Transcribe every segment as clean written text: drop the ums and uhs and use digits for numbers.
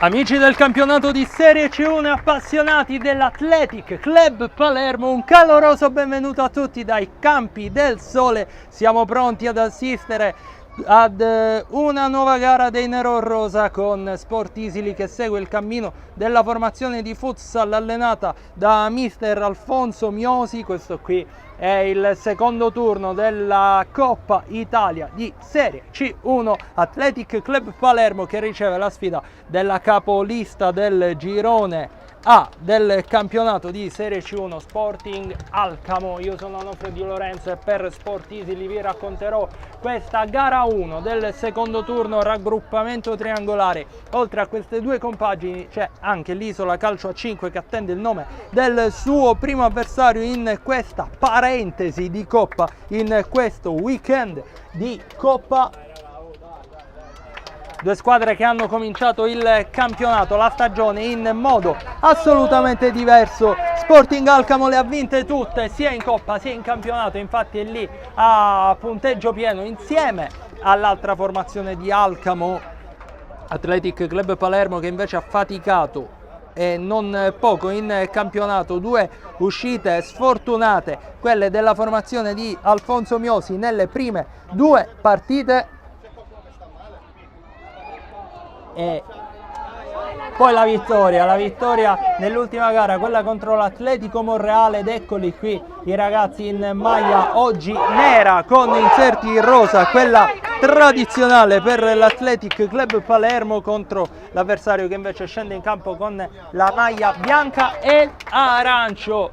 Amici del campionato di Serie C1 e appassionati dell'Athletic Club Palermo, un caloroso benvenuto a tutti dai Campi del Sole. Siamo pronti ad assistere ad una nuova gara dei Nero-Rosa con Sport Isili che segue il cammino della formazione di futsal allenata da mister Alfonso Miosi. Questo qui è il secondo turno della Coppa Italia di Serie C1, Athletic Club Palermo che riceve la sfida della capolista del girone A del campionato di Serie C1 Sporting Alcamo. Io sono Onofre Di Lorenzo e per Sport Isili vi racconterò questa gara 1 del secondo turno, raggruppamento triangolare. Oltre a queste due compagini c'è anche l'Isola Calcio a 5 che attende il nome del suo primo avversario in questa parentesi di Coppa, in questo weekend di Coppa. Due squadre che hanno cominciato il campionato, la stagione in modo assolutamente diverso. Sporting Alcamo le ha vinte tutte, sia in Coppa sia in campionato, infatti è lì a punteggio pieno insieme all'altra formazione di Alcamo, Athletic Club Palermo, che invece ha faticato e non poco in campionato. Due uscite sfortunate, quelle della formazione di Alfonso Miosi nelle prime due partite. E poi la vittoria nell'ultima gara, quella contro l'Atletico Monreale, ed eccoli qui i ragazzi in maglia oggi nera con inserti rosa, quella tradizionale per l'Athletic Club Palermo, contro l'avversario che invece scende in campo con la maglia bianca e arancio.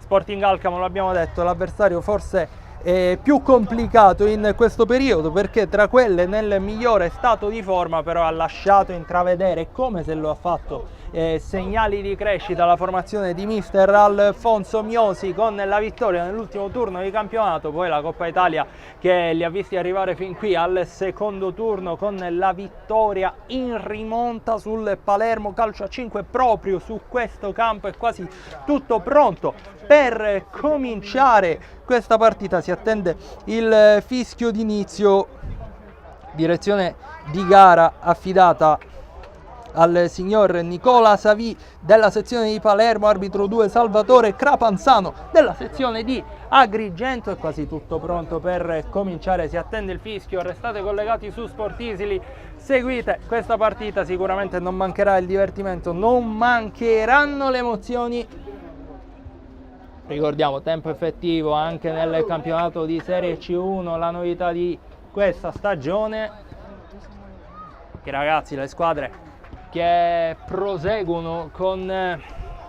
Sporting Alcamo, l'abbiamo detto, l'avversario forse più complicato in questo periodo, perché tra quelle nel migliore stato di forma però ha lasciato intravedere, come se lo ha fatto, segnali di crescita la formazione di mister Alfonso Miosi con la vittoria nell'ultimo turno di campionato. Poi la Coppa Italia che li ha visti arrivare fin qui al secondo turno con la vittoria in rimonta sul Palermo Calcio a 5 proprio su questo campo. È quasi tutto pronto per cominciare questa partita, si attende il fischio d'inizio, direzione di gara affidata al signor Nicola Savì della sezione di Palermo, arbitro 2 Salvatore Crapanzano della sezione di Agrigento. È quasi tutto pronto per cominciare, si attende il fischio. Restate collegati su Sport Isili, seguite questa partita, sicuramente non mancherà il divertimento, non mancheranno le emozioni. Ricordiamo, tempo effettivo anche nel campionato di Serie C1, la novità di questa stagione. I ragazzi, le squadre che proseguono con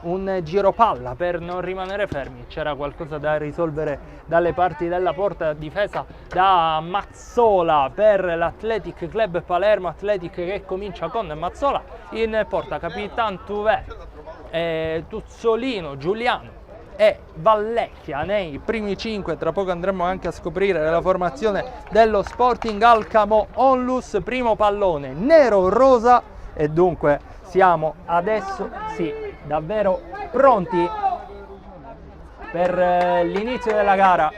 un giro palla per non rimanere fermi. C'era qualcosa da risolvere dalle parti della porta, difesa da Mazzola per l'Athletic Club Palermo. Athletic che comincia con Mazzola in porta, Capitan Tuvè, Tuzzolino, Giuliano e Vallecchia nei primi 5. Tra poco andremo anche a scoprire la formazione dello Sporting Alcamo Onlus. Primo pallone nero-rosa e dunque siamo adesso sì davvero pronti per l'inizio della gara.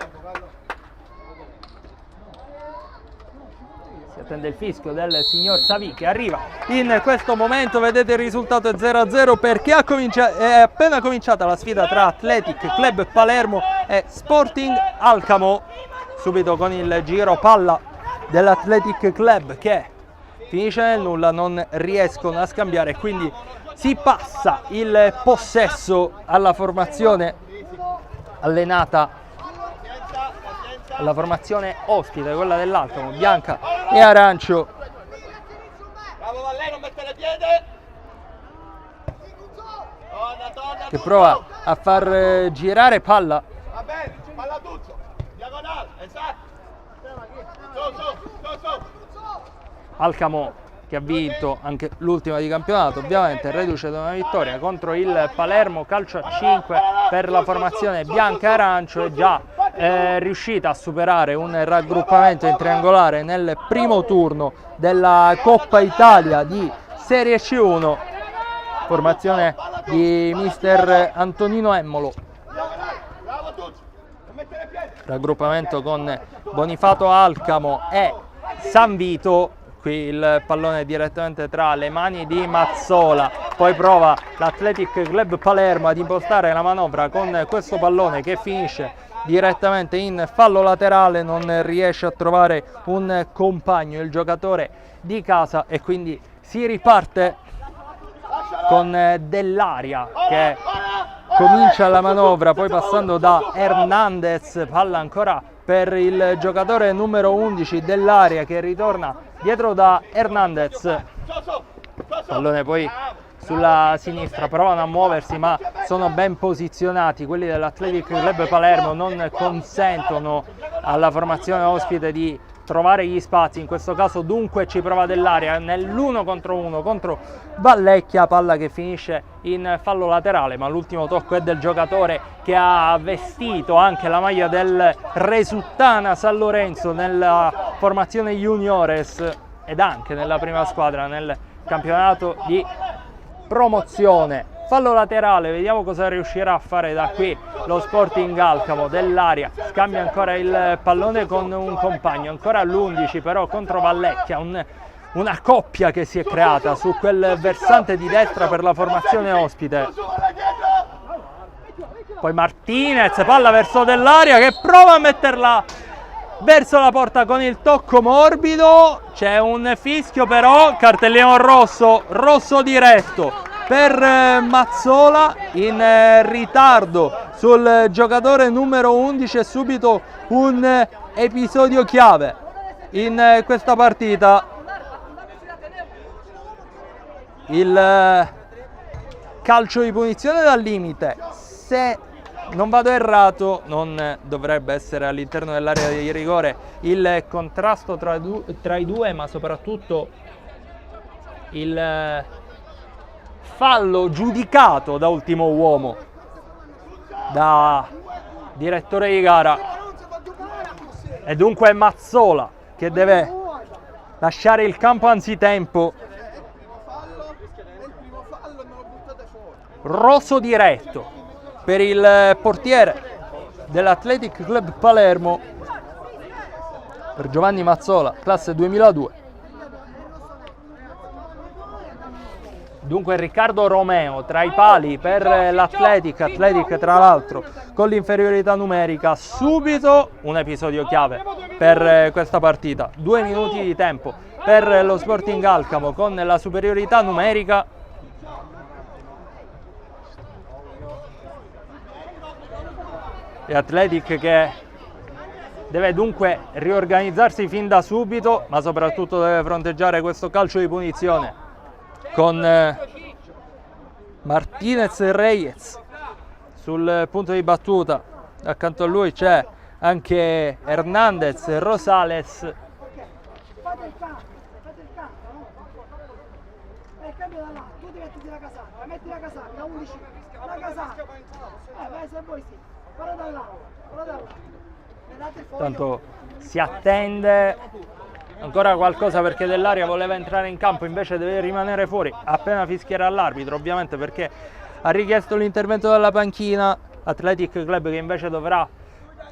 Si attende il fischio del signor Savì che arriva in questo momento. Vedete, il risultato è 0-0 perché è appena cominciata la sfida tra Athletic Club Palermo e Sporting Alcamo. Subito con il giro palla dell'Athletic Club che finisce nel nulla, non riescono a scambiare, quindi si passa il possesso alla formazione allenata, alla formazione ospite, quella dell'Alcamo, bianca e arancio. Che prova a far girare palla. Alcamo che ha vinto anche l'ultima di campionato, ovviamente reduce da una vittoria contro il Palermo Calcio a 5 per la formazione bianca e arancio. È già riuscita a superare un raggruppamento in triangolare nel primo turno della Coppa Italia di Serie C1, formazione di mister Antonino Emmolo. Raggruppamento con Bonifato Alcamo e San Vito qui il pallone direttamente tra le mani di Mazzola, poi prova l'Athletic Club Palermo ad impostare la manovra con questo pallone che finisce direttamente in fallo laterale, non riesce a trovare un compagno il giocatore di casa e quindi si riparte con Dell'Aria che comincia la manovra, poi passando da Hernandez, palla ancora per il giocatore numero 11 Dell'Aria che ritorna dietro da Hernandez, pallone poi sulla sinistra, provano a muoversi ma sono ben posizionati quelli dell'Athletic Club Palermo, non consentono alla formazione ospite di trovare gli spazi, in questo caso dunque ci prova Dell'Aria nell'1 contro 1 contro Vallecchia, palla che finisce in fallo laterale, ma l'ultimo tocco è del giocatore che ha vestito anche la maglia del Resultana San Lorenzo nella formazione juniores ed anche nella prima squadra nel campionato di promozione. Fallo laterale, vediamo cosa riuscirà a fare da qui lo Sporting Alcamo. Dell'Aria scambia ancora il pallone con un compagno, ancora l'11 però contro Vallecchia, una coppia che si è creata su quel versante di destra per la formazione ospite. Poi Martinez, palla verso Dell'Aria che prova a metterla verso la porta con il tocco morbido, c'è un fischio però, cartellino rosso diretto per Mazzola in ritardo sul giocatore numero 11 e subito un episodio chiave in questa partita. Il calcio di punizione dal limite, se non vado errato non dovrebbe essere all'interno dell'area di rigore il contrasto tra i due, ma soprattutto il fallo giudicato da ultimo uomo da direttore di gara, e dunque è Mazzola che deve lasciare il campo anzitempo. Rosso diretto per il portiere dell'Athletic Club Palermo, per Giovanni Mazzola, classe 2002. Dunque Riccardo Romeo tra i pali per l'Athletic tra l'altro con l'inferiorità numerica, subito un episodio chiave per questa partita, 2 minuti di tempo per lo Sporting Alcamo con la superiorità numerica. E Athletic che deve dunque riorganizzarsi fin da subito, ma soprattutto deve fronteggiare questo calcio di punizione con Martinez e Reyes sul punto di battuta. Accanto a lui c'è anche Hernandez e Rosales. Fate il campo, no? Il cambio da là, tu ti metti la casacca, metti la casacca, 11, la casacca. Vai se vuoi sì, guarda da là, guarda da là. Tanto si attende ancora qualcosa perché Dell'Aria voleva entrare in campo, invece deve rimanere fuori appena fischierà l'arbitro, ovviamente perché ha richiesto l'intervento dalla panchina. Athletic Club che invece dovrà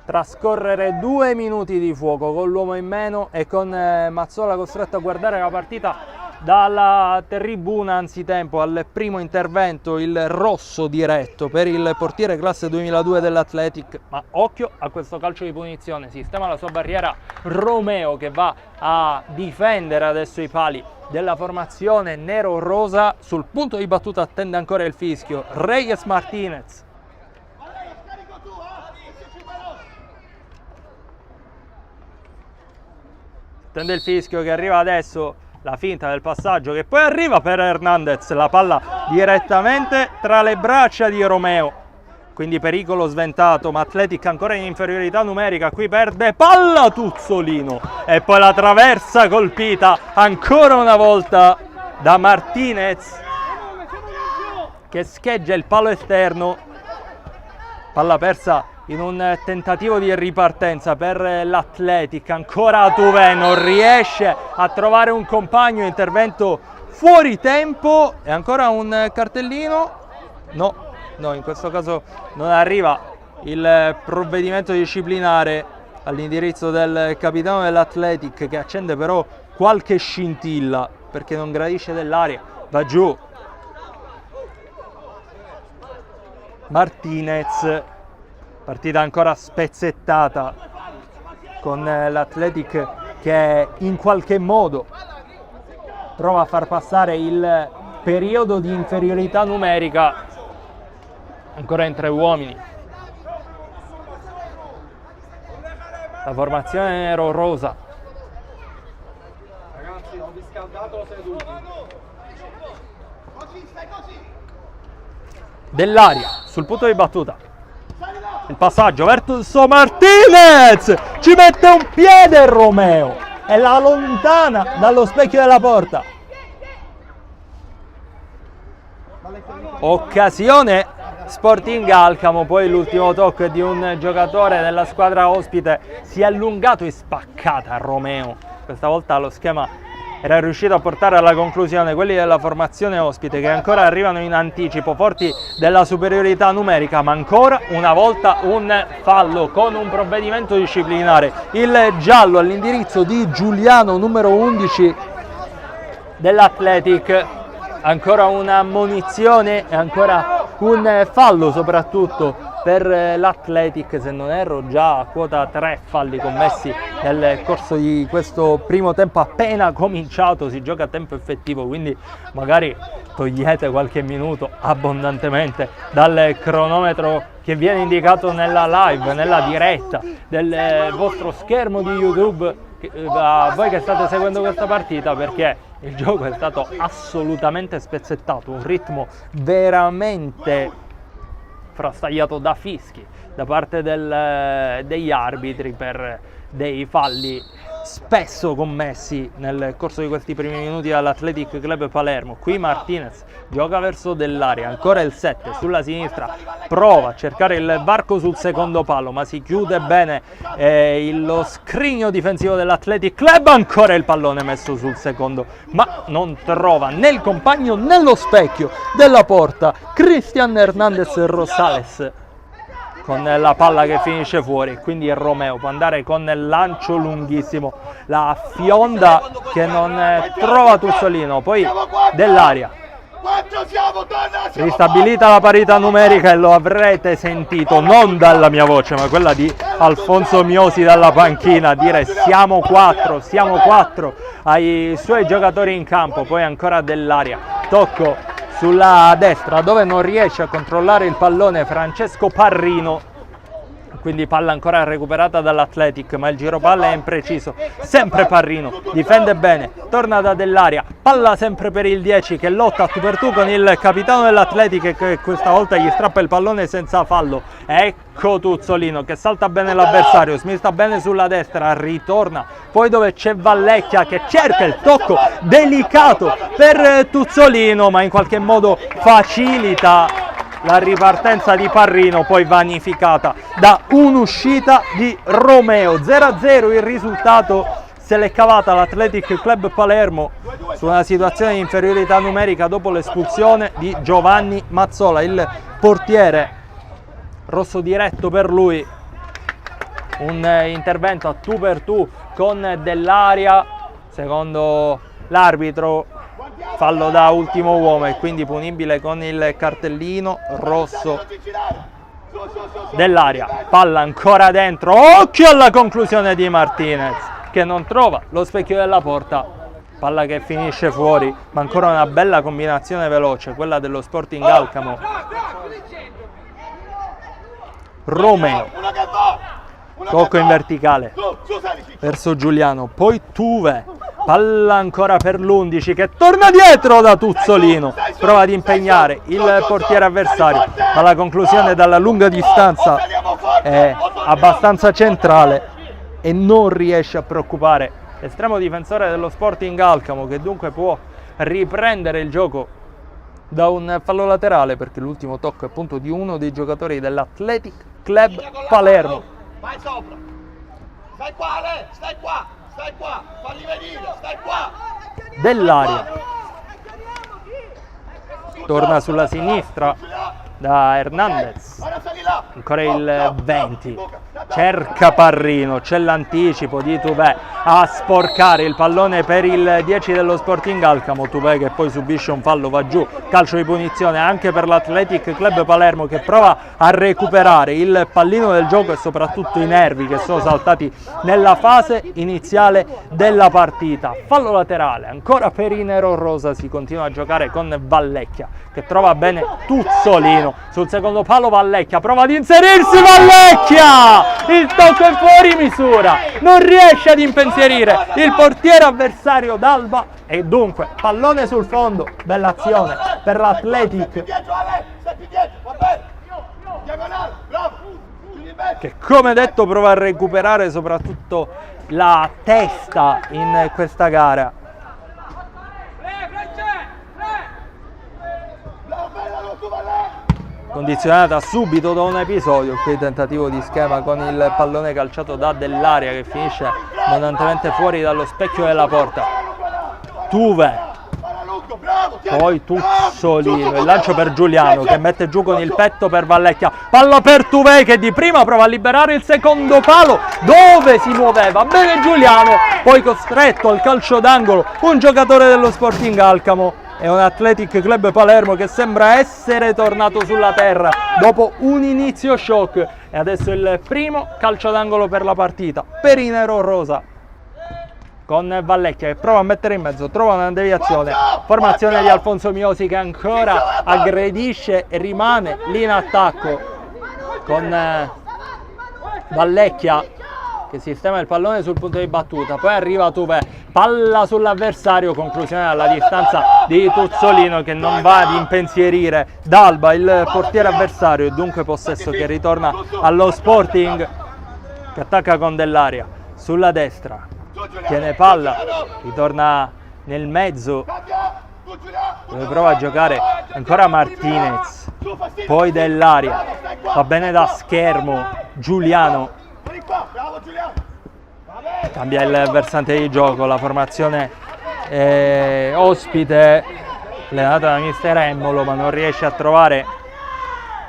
trascorrere 2 minuti di fuoco con l'uomo in meno e con Mazzola costretto a guardare la partita dalla tribuna anzitempo. Al primo intervento il rosso diretto per il portiere classe 2002 dell'Athletic, ma occhio a questo calcio di punizione, sistema la sua barriera Romeo che va a difendere adesso i pali della formazione nero-rosa. Sul punto di battuta attende ancora il fischio Reyes Martinez. Attende il fischio che arriva adesso, la finta del passaggio che poi arriva per Hernandez, la palla direttamente tra le braccia di Romeo, quindi pericolo sventato, ma Athletic ancora in inferiorità numerica, qui perde palla Tuzzolino e poi la traversa colpita ancora una volta da Martinez che scheggia il palo esterno, palla persa in un tentativo di ripartenza per l'Athletic. Ancora Atuve non riesce a trovare un compagno, intervento fuori tempo e ancora un cartellino. No, in questo caso non arriva il provvedimento disciplinare all'indirizzo del capitano dell'Athletic, che accende però qualche scintilla perché non gradisce dell'aria, va giù. Martinez, partita ancora spezzettata con l'Athletic che in qualche modo prova a far passare il periodo di inferiorità numerica ancora in 3 uomini. La formazione nero-rosa. Ragazzi, ho riscaldato seduti. Dell'aria sul punto di battuta. Il passaggio verso Martinez, ci mette un piede Romeo e la allontana dallo specchio della porta. Occasione Sporting Alcamo, poi l'ultimo tocco di un giocatore della squadra ospite si è allungato e spaccata Romeo. Questa volta lo schema era riuscito a portare alla conclusione quelli della formazione ospite che ancora arrivano in anticipo, forti della superiorità numerica, ma ancora una volta un fallo con un provvedimento disciplinare. Il giallo all'indirizzo di Giuliano, numero 11 dell'Athletic. Ancora una munizione e ancora un fallo soprattutto per l'Athletic, se non erro già a quota 3 falli commessi nel corso di questo primo tempo appena cominciato. Si gioca a tempo effettivo, quindi magari togliete qualche minuto abbondantemente dal cronometro che viene indicato nella live, nella diretta del vostro schermo di YouTube, a voi che state seguendo questa partita, perché il gioco è stato assolutamente spezzettato, un ritmo veramente frastagliato da fischi da parte degli arbitri per dei falli spesso commessi nel corso di questi primi minuti dall'Athletic Club Palermo. Qui Martinez gioca verso dell'aria, ancora il 7 sulla sinistra, prova a cercare il varco sul secondo palo, ma si chiude bene lo scrigno difensivo dell'Athletic Club, ancora il pallone messo sul secondo, ma non trova né il compagno né lo specchio della porta. Cristian Hernandez Rosales con la palla che finisce fuori, quindi Romeo può andare con il lancio lunghissimo, la fionda che non trova Tuzzolino, poi dell'aria. Ristabilita la parità numerica e lo avrete sentito non dalla mia voce ma quella di Alfonso Miosi dalla panchina dire siamo 4 ai suoi giocatori in campo. Poi ancora dell'aria, tocco sulla destra dove non riesce a controllare il pallone Francesco Parrino, quindi palla ancora recuperata dall'Athletic, ma il giro palla è impreciso, sempre Parrino, difende bene, torna da dell'aria, palla sempre per il 10 che lotta a tu per tu con il capitano dell'Athletic che questa volta gli strappa il pallone senza fallo. Ecco Tuzzolino che salta bene l'avversario, smista bene sulla destra, ritorna poi dove c'è Vallecchia che cerca il tocco delicato per Tuzzolino, ma in qualche modo facilita la ripartenza di Parrino, poi vanificata da un'uscita di Romeo. 0-0 il risultato, se l'è cavata l'Athletic Club Palermo su una situazione di inferiorità numerica dopo l'espulsione di Giovanni Mazzola. Il portiere rosso diretto per lui, un intervento a tu per tu con dell'aria, secondo l'arbitro fallo da ultimo uomo e quindi punibile con il cartellino rosso. Dell'aria, palla ancora dentro, occhio alla conclusione di Martinez che non trova lo specchio della porta, palla che finisce fuori, ma ancora una bella combinazione veloce quella dello Sporting Alcamo. Romeo, tocco in verticale verso Giuliano, poi Tuve, palla ancora per l'11 che torna dietro da Tuzzolino, prova ad impegnare il portiere avversario, ma la conclusione dalla lunga distanza è abbastanza centrale e non riesce a preoccupare l'estremo difensore dello Sporting Alcamo, che dunque può riprendere il gioco da un fallo laterale, perché l'ultimo tocco è appunto di uno dei giocatori dell'Athletic Club Palermo. Vai sopra. Stai qua, Ale, stai qua, falli venire, stai qua. Dell'aria. Torna sulla sinistra da Hernandez. Ancora il 20. cerca Parrino, c'è l'anticipo di Tuvè a sporcare il pallone per il 10 dello Sporting Alcamo. Tuvè che poi subisce un fallo, va giù, calcio di punizione anche per l'Athletic Club Palermo, che prova a recuperare il pallino del gioco e soprattutto i nervi che sono saltati nella fase iniziale della partita. Fallo laterale ancora per i nerorosa, si continua a giocare con Vallecchia che trova bene Tuzzolino sul secondo palo. Vallecchia prova ad inserirsi, Vallecchia, il tocco è fuori misura, non riesce ad impensierire il portiere avversario d'Alba e dunque pallone sul fondo. Bella azione per l'Athletic che, come detto, prova a recuperare soprattutto la testa in questa gara. Condizionata subito da un episodio, qui tentativo di schema con il pallone calciato da Dell'Aria che finisce abbondantemente fuori dallo specchio della porta. Tuve, poi Tuzzolino, il lancio per Giuliano che mette giù con il petto per Vallecchia, palla per Tuve che di prima prova a liberare il secondo palo dove si muoveva bene Giuliano, poi costretto al calcio d'angolo un giocatore dello Sporting Alcamo. È un Athletic Club Palermo che sembra essere tornato sulla terra dopo un inizio shock e adesso il primo calcio d'angolo per la partita per i nerorosa, con Vallecchia che prova a mettere in mezzo, trova una deviazione, formazione di Alfonso Miosi che ancora aggredisce e rimane lì in attacco con Vallecchia che sistema il pallone sul punto di battuta, poi arriva Tuvè, palla sull'avversario, conclusione alla distanza di Tuzzolino che non va ad impensierire d'Alba, il portiere avversario, e dunque possesso che ritorna allo Sporting che attacca con Dell'Aria sulla destra, tiene palla, ritorna nel mezzo dove prova a giocare ancora Martinez, poi Dell'Aria, va bene da schermo Giuliano, cambia il versante di gioco, la formazione ospite allenata da mister Emmolo, ma non riesce a trovare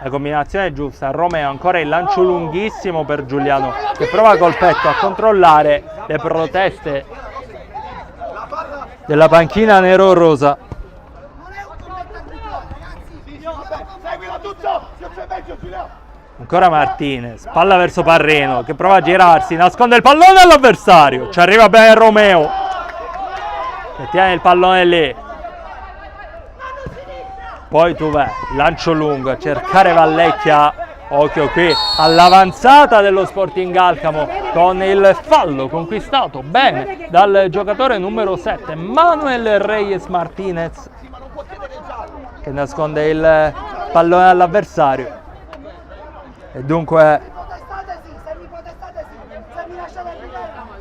la combinazione giusta. Romeo ancora il lancio lunghissimo per Giuliano che prova col petto a controllare le proteste della panchina nero-rosa. Ancora Martinez, palla verso Parrino che prova a girarsi, nasconde il pallone all'avversario, ci arriva bene Romeo che tiene il pallone lì, poi Tuvè, lancio lungo a cercare Vallecchia, occhio qui all'avanzata dello Sporting Alcamo con il fallo conquistato bene dal giocatore numero 7 Manuel Reyes Martinez che nasconde il pallone all'avversario. E dunque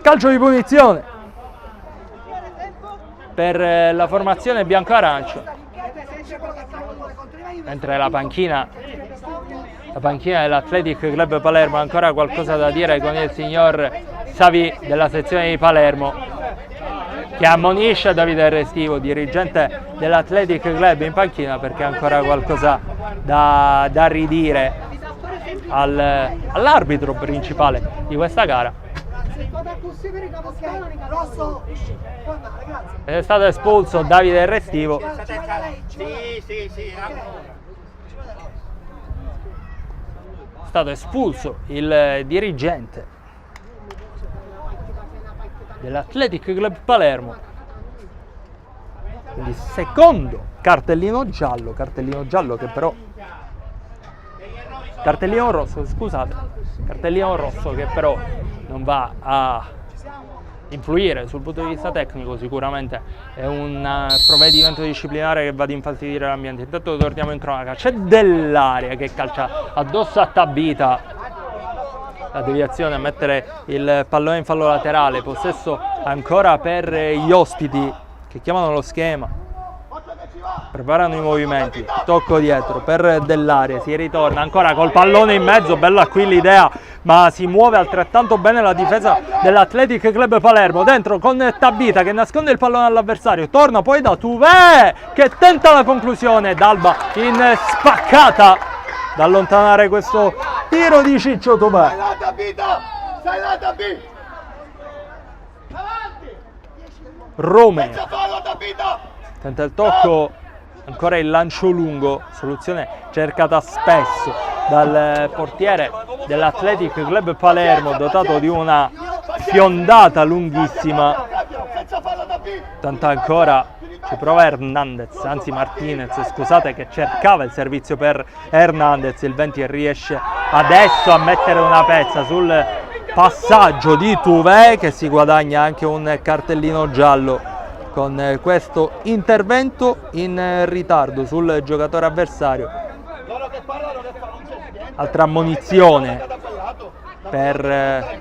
calcio di punizione per la formazione bianco-arancio, mentre la panchina dell'Athletic Club Palermo ha ancora qualcosa da dire con il signor Savi della sezione di Palermo che ammonisce Davide Restivo, dirigente dell'Athletic Club, in panchina perché ha ancora qualcosa da ridire all'arbitro principale di questa gara. È stato espulso Davide Restivo. È stato espulso il dirigente dell'Athletic Club Palermo. Quindi secondo cartellino giallo che però cartellino rosso che però non va a influire sul punto di vista tecnico, sicuramente è un provvedimento disciplinare che va ad infastidire l'ambiente. Intanto torniamo in cronaca, c'è Dell'Aria che calcia addosso a Tabita, la deviazione a mettere il pallone in fallo laterale, possesso ancora per gli ospiti che chiamano lo schema, preparano i movimenti, tocco dietro per Dell'Aria, si ritorna ancora col pallone in mezzo, bella qui l'idea, ma si muove altrettanto bene la difesa dell'Athletic Club Palermo, dentro con Tabita che nasconde il pallone all'avversario, torna poi da Tuvè che tenta la conclusione, d'Alba in spaccata da allontanare questo tiro di Ciccio Tobè. Stai là, Davide! Stai là, Davide! Avanti! Romeo Senza fallo, Davide! tenta il tocco, ancora il lancio lungo, soluzione cercata spesso dal portiere dell'Athletic Club Palermo, dotato di una fiondata lunghissima. Senza fallo, Davide! Tanta ancora, ci prova Hernandez, anzi Martinez, scusate, che cercava il servizio per Hernandez. Il 20 riesce adesso a mettere una pezza sul passaggio di Tuve, che si guadagna anche un cartellino giallo con questo intervento in ritardo sul giocatore avversario. Loro che parlano, che fanno, non c'è niente. Altra ammonizione Da quel lato. per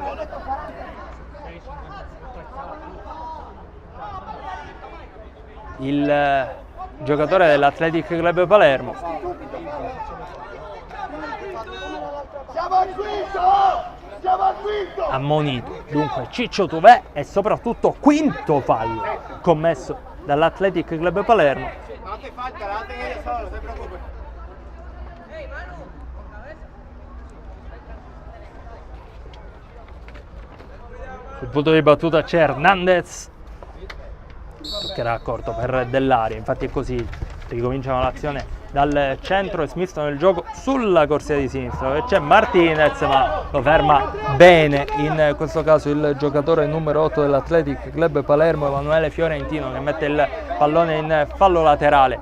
il giocatore dell'Athletic Club Palermo. Siamo al quinto! Siamo al quinto! Ammonito dunque Ciccio Tuvè e soprattutto quinto fallo commesso dall'Athletic Club Palermo. Non ti falta, non ti viene solo, non ti preoccupi. Sul punto di battuta c'è Hernandez che era accorto per Dell'Aria, infatti è così, ricominciano l'azione dal centro e smistano il gioco sulla corsia di sinistra dove c'è Martinez, ma lo ferma bene in questo caso il giocatore numero 8 dell'Athletic Club Palermo, Emanuele Fiorentino, che mette il pallone in fallo laterale.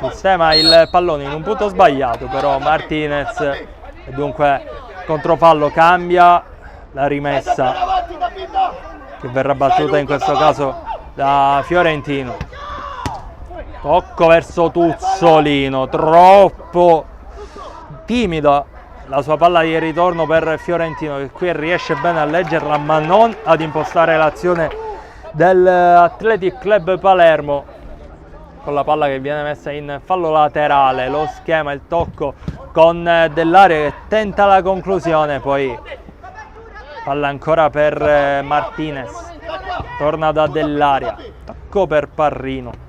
Sistema il pallone in un punto sbagliato però Martinez, e dunque controfallo, cambia la rimessa che verrà battuta in questo caso da Fiorentino. Tocco verso Tuzzolino, troppo timida la sua palla di ritorno per Fiorentino, che qui riesce bene a leggerla ma non ad impostare l'azione dell'Athletic Club Palermo, con la palla che viene messa in fallo laterale. Lo schema, il tocco con Dell'Aria che tenta la conclusione, poi palla ancora per Martinez, torna da Dell'Aria, tocco per Parrino,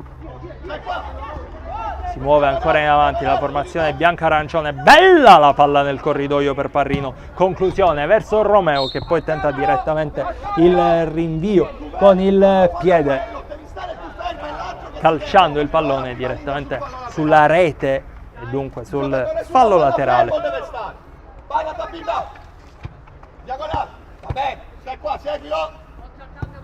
si muove ancora in avanti la formazione bianca-arancione, bella la palla nel corridoio per Parrino, conclusione verso Romeo che poi tenta direttamente il rinvio con il piede, calciando il pallone direttamente sulla rete e dunque sul fallo laterale. Palla Tabita! Diagonale! Va bene, stai qua, seguilo!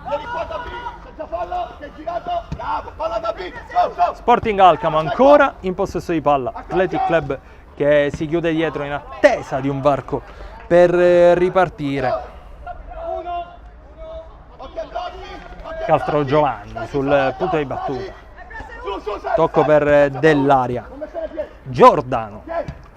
Vieni qua Tabita, senza fallo, che è girato, bravo, palla Tabita, go! Sporting Alcamo ancora in possesso di palla, Athletic Club che si chiude dietro in attesa di un varco per ripartire. Calcio Giovanni sul punto di battuta, tocco per Dell'Aria, Giordano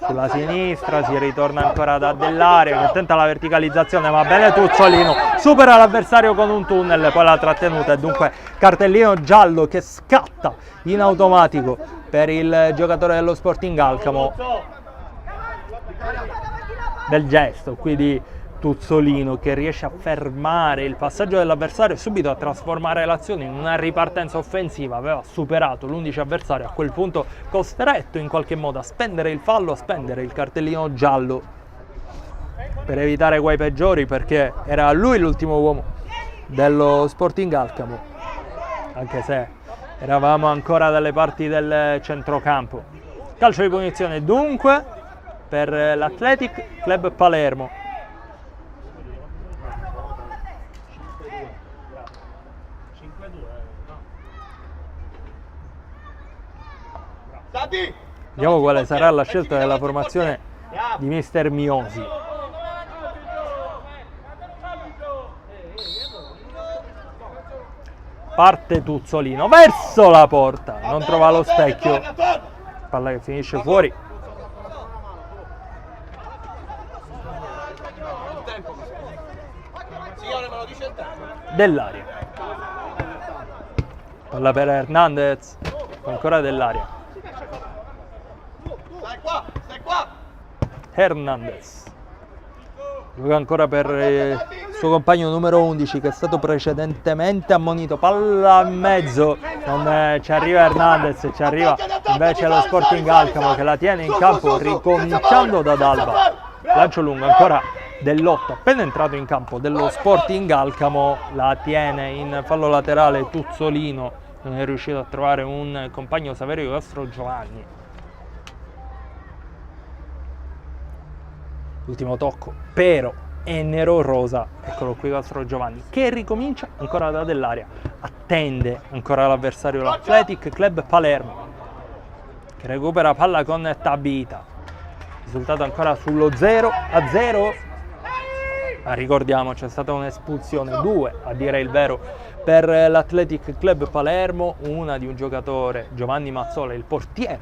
sulla sinistra, si ritorna ancora da Dell'Aria che tenta la verticalizzazione, ma bene Tuzzolino, supera l'avversario con un tunnel, poi la trattenuta e dunque cartellino giallo che scatta in automatico per il giocatore dello Sporting Alcamo, del gesto qui di Tuzzolino che riesce a fermare il passaggio dell'avversario e subito a trasformare l'azione in una ripartenza offensiva. Aveva superato l'11 avversario, a quel punto costretto in qualche modo a spendere il fallo, a spendere il cartellino giallo per evitare guai peggiori, perché era lui l'ultimo uomo dello Sporting Alcamo, anche se eravamo ancora dalle parti del centrocampo. Calcio di punizione dunque per l'Athletic Club Palermo. Vediamo quale sarà la scelta della formazione di mister Miosi. Parte Tuzzolino verso la porta, non trova lo specchio, palla che finisce fuori. Dell'Aria, palla per Hernandez, ancora Dell'Aria. Stai qua! Hernandez gioca ancora per il suo compagno numero 11 che è stato precedentemente ammonito, palla a mezzo, non ci arriva Hernandez, ci arriva invece lo Sporting Alcamo che la tiene in campo ricominciando da Dalba. Lancio lungo ancora Dell'Otto, appena entrato in campo dello Sporting Alcamo, la tiene in fallo laterale Tuzzolino, non è riuscito a trovare un compagno Saverio Castrogiovanni. Ultimo tocco, però è nero-rosa, eccolo qui Castrogiovanni che ricomincia ancora da dell'area, attende ancora l'avversario l'Athletic Club Palermo che recupera palla con Tabita, risultato ancora sullo 0-0. Ricordiamo c'è stata un'espulsione, 2 a dire il vero, per l'Athletic Club Palermo, una di un giocatore, Giovanni Mazzola, il portiere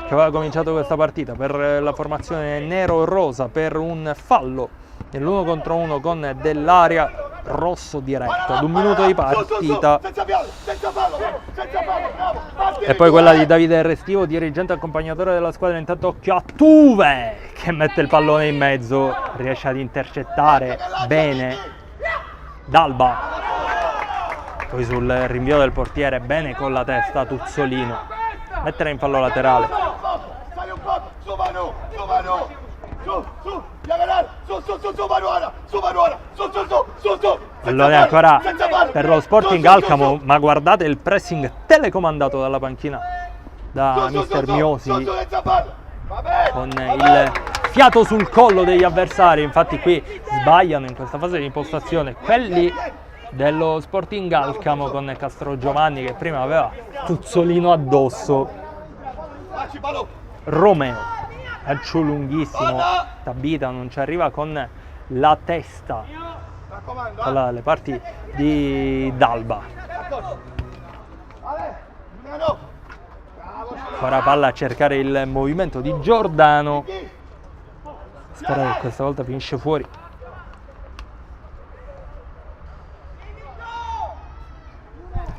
che aveva cominciato questa partita per la formazione nero-rosa per un fallo nell'1 contro 1 con dell'area, rosso diretto ad 1 minuto di partita. E poi quella di Davide Restivo, dirigente accompagnatore della squadra. Intanto occhio a Tuve che mette il pallone in mezzo, riesce ad intercettare bene Dalba, poi sul rinvio del portiere bene con la testa Tuzzolino, mettere in fallo laterale. Pallone ancora per lo Sporting Alcamo, ma guardate il pressing telecomandato dalla panchina da mister Miosi, con il fiato sul collo degli avversari. Infatti qui sbagliano in questa fase di impostazione quelli dello Sporting Alcamo, con Castrogiovanni che prima aveva Tuzzolino addosso. Romeo, lancio lunghissimo, Tabita non ci arriva con la testa dalle parti di Dalba. Ancora palla a cercare il movimento di Giordano, spero che questa volta finisce fuori.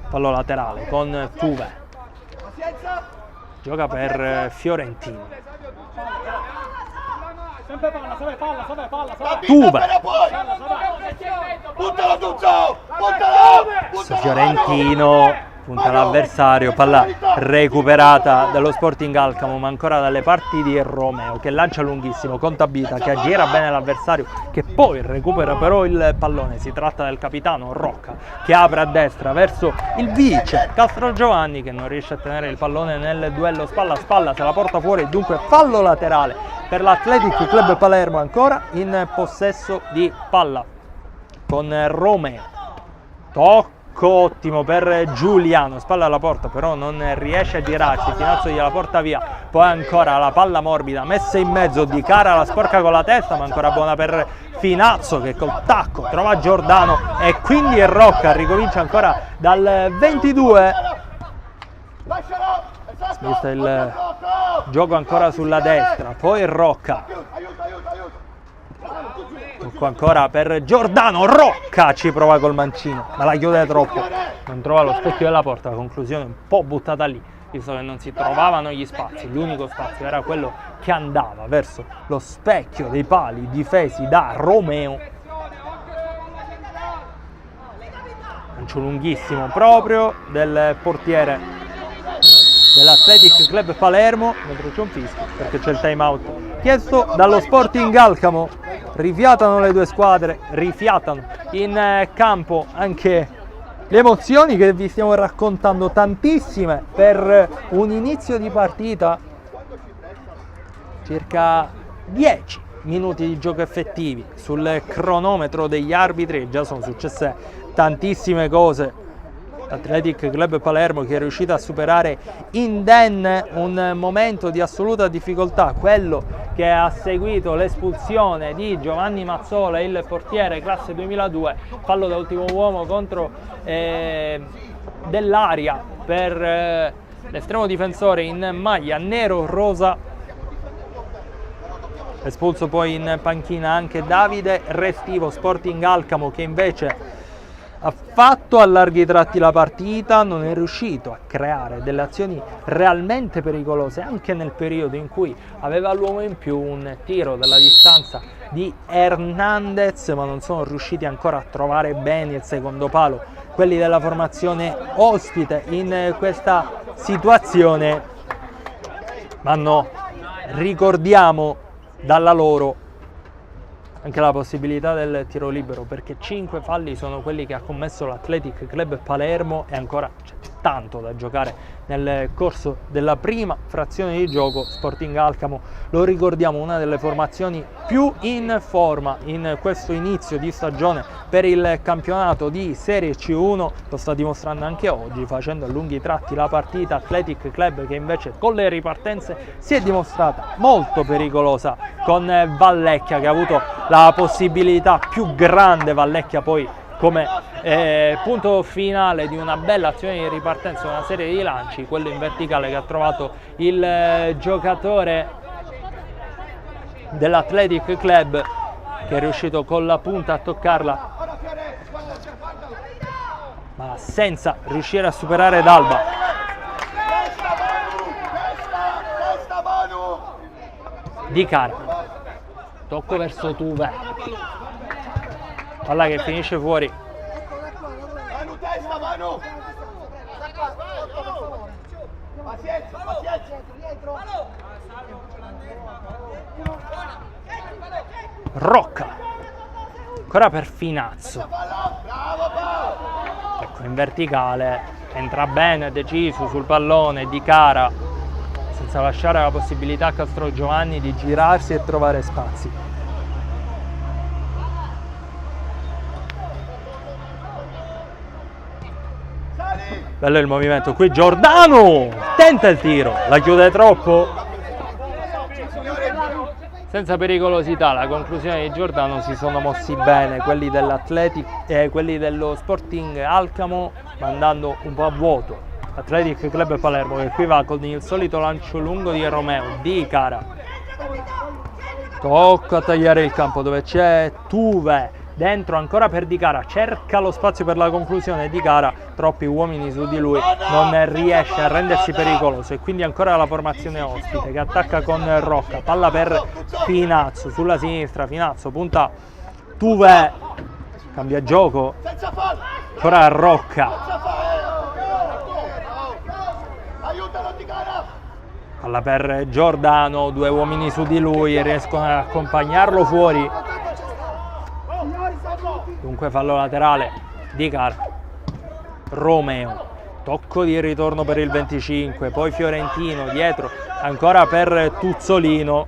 Fallo laterale con Tuve, gioca per Fiorentino. Tuve, Fiorentino punta l'avversario, palla recuperata dallo Sporting Alcamo, ma ancora dalle parti di Romeo che lancia lunghissimo con Tabita che aggira bene l'avversario, che poi recupera però il pallone. Si tratta del capitano Rocca che apre a destra verso il vice Castrogiovanni che non riesce a tenere il pallone nel duello spalla a spalla, se la porta fuori, dunque fallo laterale per l'Athletic Club Palermo, ancora in possesso di palla con Romeo. Tocco ottimo per Giuliano, spalla alla porta però non riesce a girarsi, Finazzo gliela porta via, poi ancora la palla morbida messa in mezzo, Di Cara la sporca con la testa, ma ancora buona per Finazzo che col tacco trova Giordano e quindi Rocca ricomincia ancora dal 22. Smista il gioco ancora sulla destra, poi Rocca, tocco ancora per Giordano, Rocca ci prova col mancino ma la chiude troppo, non trova lo specchio della porta, la conclusione un po' buttata lì visto che non si trovavano gli spazi, l'unico spazio era quello che andava verso lo specchio dei pali difesi da Romeo. Lancio lunghissimo proprio del portiere dell'Athletic Club Palermo, mentre c'è un fischio perché c'è il time out chiesto dallo Sporting Alcamo. Rifiatano le due squadre, rifiatano in campo anche le emozioni che vi stiamo raccontando, tantissime per un inizio di partita, circa 10 minuti di gioco effettivi sul cronometro degli arbitri, già sono successe tantissime cose. Athletic Club Palermo che è riuscita a superare indenne un momento di assoluta difficoltà, quello che ha seguito l'espulsione di Giovanni Mazzola, il portiere classe 2002, fallo da ultimo uomo contro dell'aria per l'estremo difensore in maglia nero-rosa. Espulso poi in panchina anche Davide Restivo, Sporting Alcamo che invece ha fatto a larghi tratti la partita, non è riuscito a creare delle azioni realmente pericolose anche nel periodo in cui aveva l'uomo in più, un tiro dalla distanza di Hernandez, ma non sono riusciti ancora a trovare bene il secondo palo quelli della formazione ospite in questa situazione ma no, ricordiamo dalla loro anche la possibilità del tiro libero, perché 5 falli sono quelli che ha commesso l'Athletic Club Palermo e ancora c'è tanto da giocare nel corso della prima frazione di gioco. Sporting Alcamo, lo ricordiamo, una delle formazioni più in forma in questo inizio di stagione per il campionato di Serie C1, lo sta dimostrando anche oggi, facendo a lunghi tratti la partita. Athletic Club che invece con le ripartenze si è dimostrata molto pericolosa, con Vallecchia che ha avuto la possibilità più grande, Vallecchia poi come punto finale di una bella azione di ripartenza, una serie di lanci, quello in verticale che ha trovato il giocatore dell'Athletic Club, che è riuscito con la punta a toccarla, ma senza riuscire a superare D'Alba. Di Cara, tocco verso Tuve, palla che finisce fuori. Manu, testa, Manu! Pazienza, pazienza! Rocca, ancora per Finazzo, Bravo, Paolo! ecco, in verticale, entra bene, deciso sul pallone Di Cara, senza lasciare la possibilità a Castrogiovanni di girarsi e trovare spazi. Bello il movimento qui, Giordano tenta il tiro, la chiude troppo, senza pericolosità. La conclusione di Giordano, si sono mossi bene quelli dell'Athletic e quelli dello Sporting Alcamo, mandando un po' a vuoto Athletic Club Palermo, che qui va con il solito lancio lungo di Romeo. Di Cara, tocca a tagliare il campo dove c'è Tuve, dentro ancora per Di Cara, cerca lo spazio per la conclusione. Di Cara, troppi uomini su di lui, non riesce a rendersi pericoloso, e quindi ancora la formazione ospite che attacca con Rocca. Palla per Finazzo sulla sinistra, Finazzo punta Tuve, cambia gioco, ancora Rocca, palla per Giordano, 2 uomini su di lui, riescono ad accompagnarlo fuori. Dunque fallo laterale. Di Cara, Romeo, tocco di ritorno per il 25, poi Fiorentino dietro, ancora per Tuzzolino,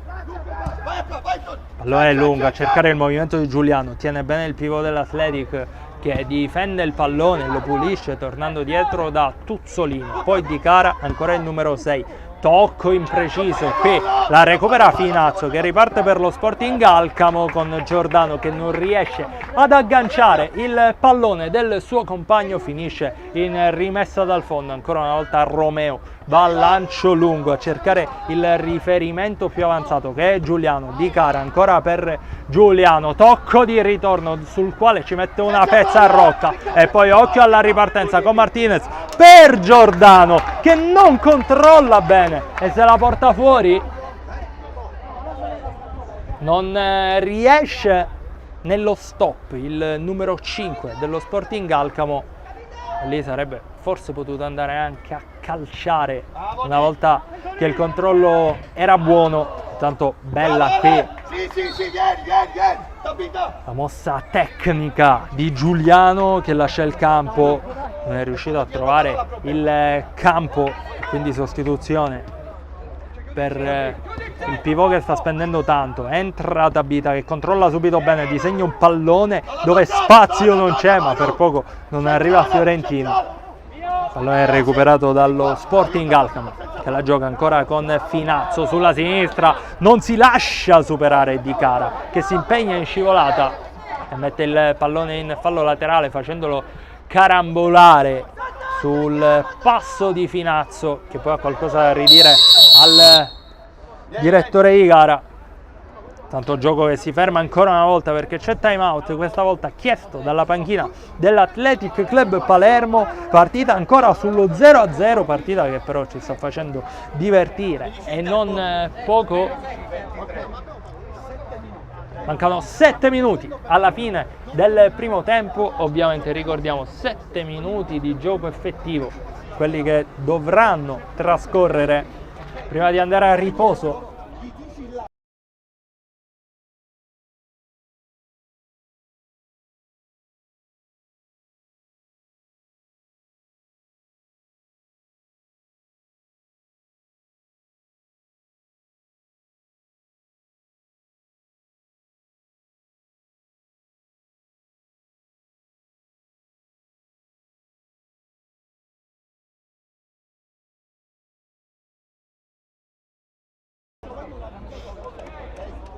pallone lungo a cercare il movimento di Giuliano, tiene bene il pivot dell'Athletic che difende il pallone, lo pulisce tornando dietro da Tuzzolino, poi Di Cara, ancora il numero 6, tocco impreciso, qui la recupera Finazzo che riparte per lo Sporting Alcamo, con Giordano che non riesce ad agganciare il pallone del suo compagno, finisce in rimessa dal fondo. Ancora una volta Romeo va al lancio lungo a cercare il riferimento più avanzato che è Giuliano. Di Cara, ancora per Giuliano, tocco di ritorno sul quale ci mette una pezza a Rocca, e poi occhio alla ripartenza con Martinez per Giordano che non controlla bene e se la porta fuori, non riesce nello stop il numero 5 dello Sporting Alcamo. Lì sarebbe forse potuto andare anche a calciare una volta che il controllo era buono. Tanto bella qui la mossa tecnica di Giuliano che lascia il campo, non è riuscito a trovare il campo, quindi sostituzione per il pivot che sta spendendo tanto. Entra Tabita che controlla subito bene, disegna un pallone dove spazio non c'è, ma per poco non arriva a Fiorentino. Pallone recuperato dallo Sporting Alcamo che la gioca ancora con Finazzo sulla sinistra, non si lascia superare Di Cara che si impegna in scivolata e mette il pallone in fallo laterale facendolo carambolare sul passo di Finazzo, che poi ha qualcosa da ridire al direttore di gara. Tanto gioco che si ferma ancora una volta perché c'è time out, questa volta chiesto dalla panchina dell'Athletic Club Palermo. Partita ancora sullo 0-0, partita che però ci sta facendo divertire e non poco. Mancano 7 minuti alla fine del primo tempo, ovviamente ricordiamo 7 minuti di gioco effettivo, quelli che dovranno trascorrere prima di andare a riposo.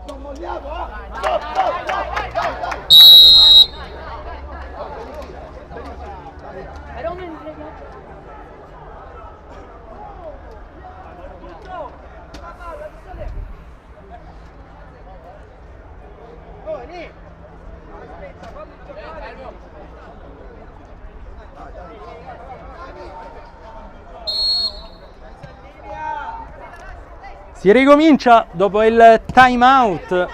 Non vogliamo, Stop, stop, stop, dai, dai. Si ricomincia dopo il time out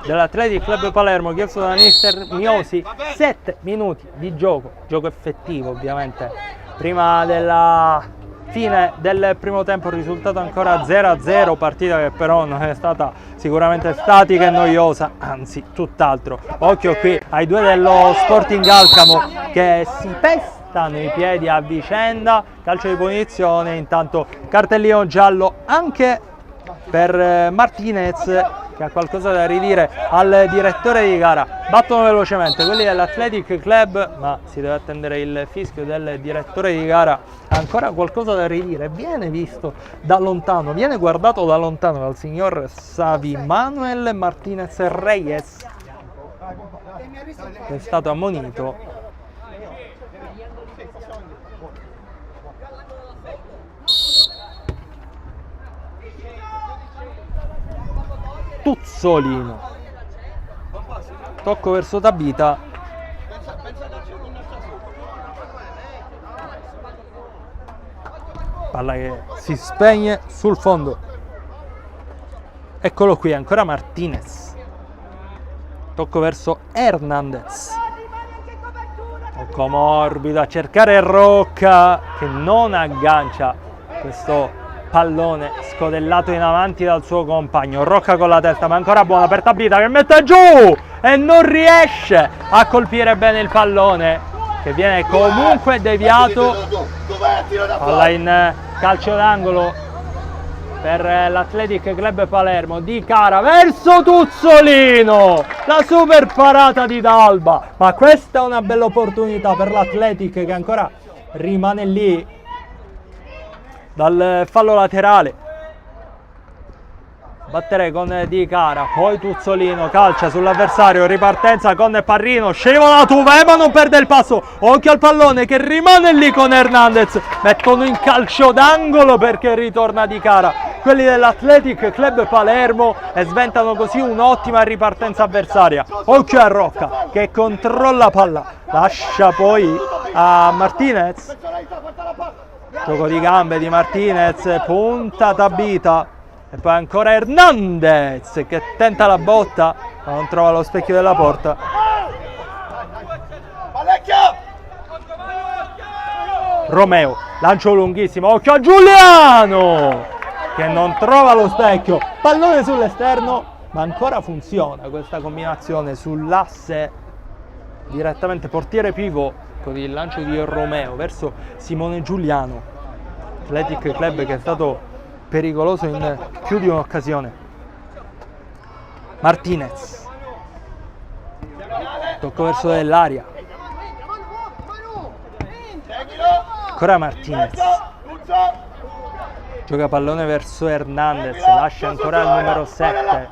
dell'Athletic Club Palermo chiesto da mister Miosi. 7 minuti di gioco effettivo ovviamente prima della fine del primo tempo, il risultato ancora 0-0, partita che però non è stata sicuramente statica e noiosa, anzi tutt'altro. Occhio qui ai due dello Sporting Alcamo che si pestano i piedi a vicenda, calcio di punizione, intanto cartellino giallo anche per Martinez che ha qualcosa da ridire al direttore di gara. Battono velocemente quelli dell'Athletic Club, ma si deve attendere il fischio del direttore di gara. Ha ancora qualcosa da ridire, viene visto da lontano, viene guardato da lontano dal signor Xavi Manuel Martinez Reyes, che è stato ammonito. Tuzzolino, tocco verso Tabita, palla che si spegne sul fondo. Eccolo qui ancora Martinez, tocco verso Hernandez, tocco morbido a cercare Rocca che non aggancia questo pallone scodellato in avanti dal suo compagno. Rocca con la testa, ma ancora buona per Tabita che mette giù e non riesce a colpire bene il pallone, che viene comunque deviato. Palla in calcio d'angolo per l'Athletic Club Palermo. Di Cara verso Tuzzolino, la super parata di D'Alba, ma questa è una bella opportunità per l'Athletic che ancora rimane lì dal fallo laterale. Battere con Di Cara, poi Tuzzolino calcia sull'avversario, ripartenza con Parrino, scivola Tuve ma non perde il passo. Occhio al pallone che rimane lì con Hernandez, mettono in calcio d'angolo perché ritorna Di Cara quelli dell'Athletic Club Palermo e sventano così un'ottima ripartenza avversaria. Occhio a Rocca che controlla palla, lascia poi a Martinez, gioco di gambe di Martinez, punta Tabita e poi ancora Hernandez che tenta la botta ma non trova lo specchio della porta. Romeo, lancio lunghissimo, occhio a Giuliano che non trova lo specchio, pallone sull'esterno, ma ancora funziona questa combinazione sull'asse direttamente portiere pivot con il lancio di Romeo verso Simone Giuliano. Athletic Club che è stato pericoloso in più di un'occasione. Martinez, tocco verso dell'aria, ancora Martinez, gioca pallone verso Hernandez, lascia ancora il numero 7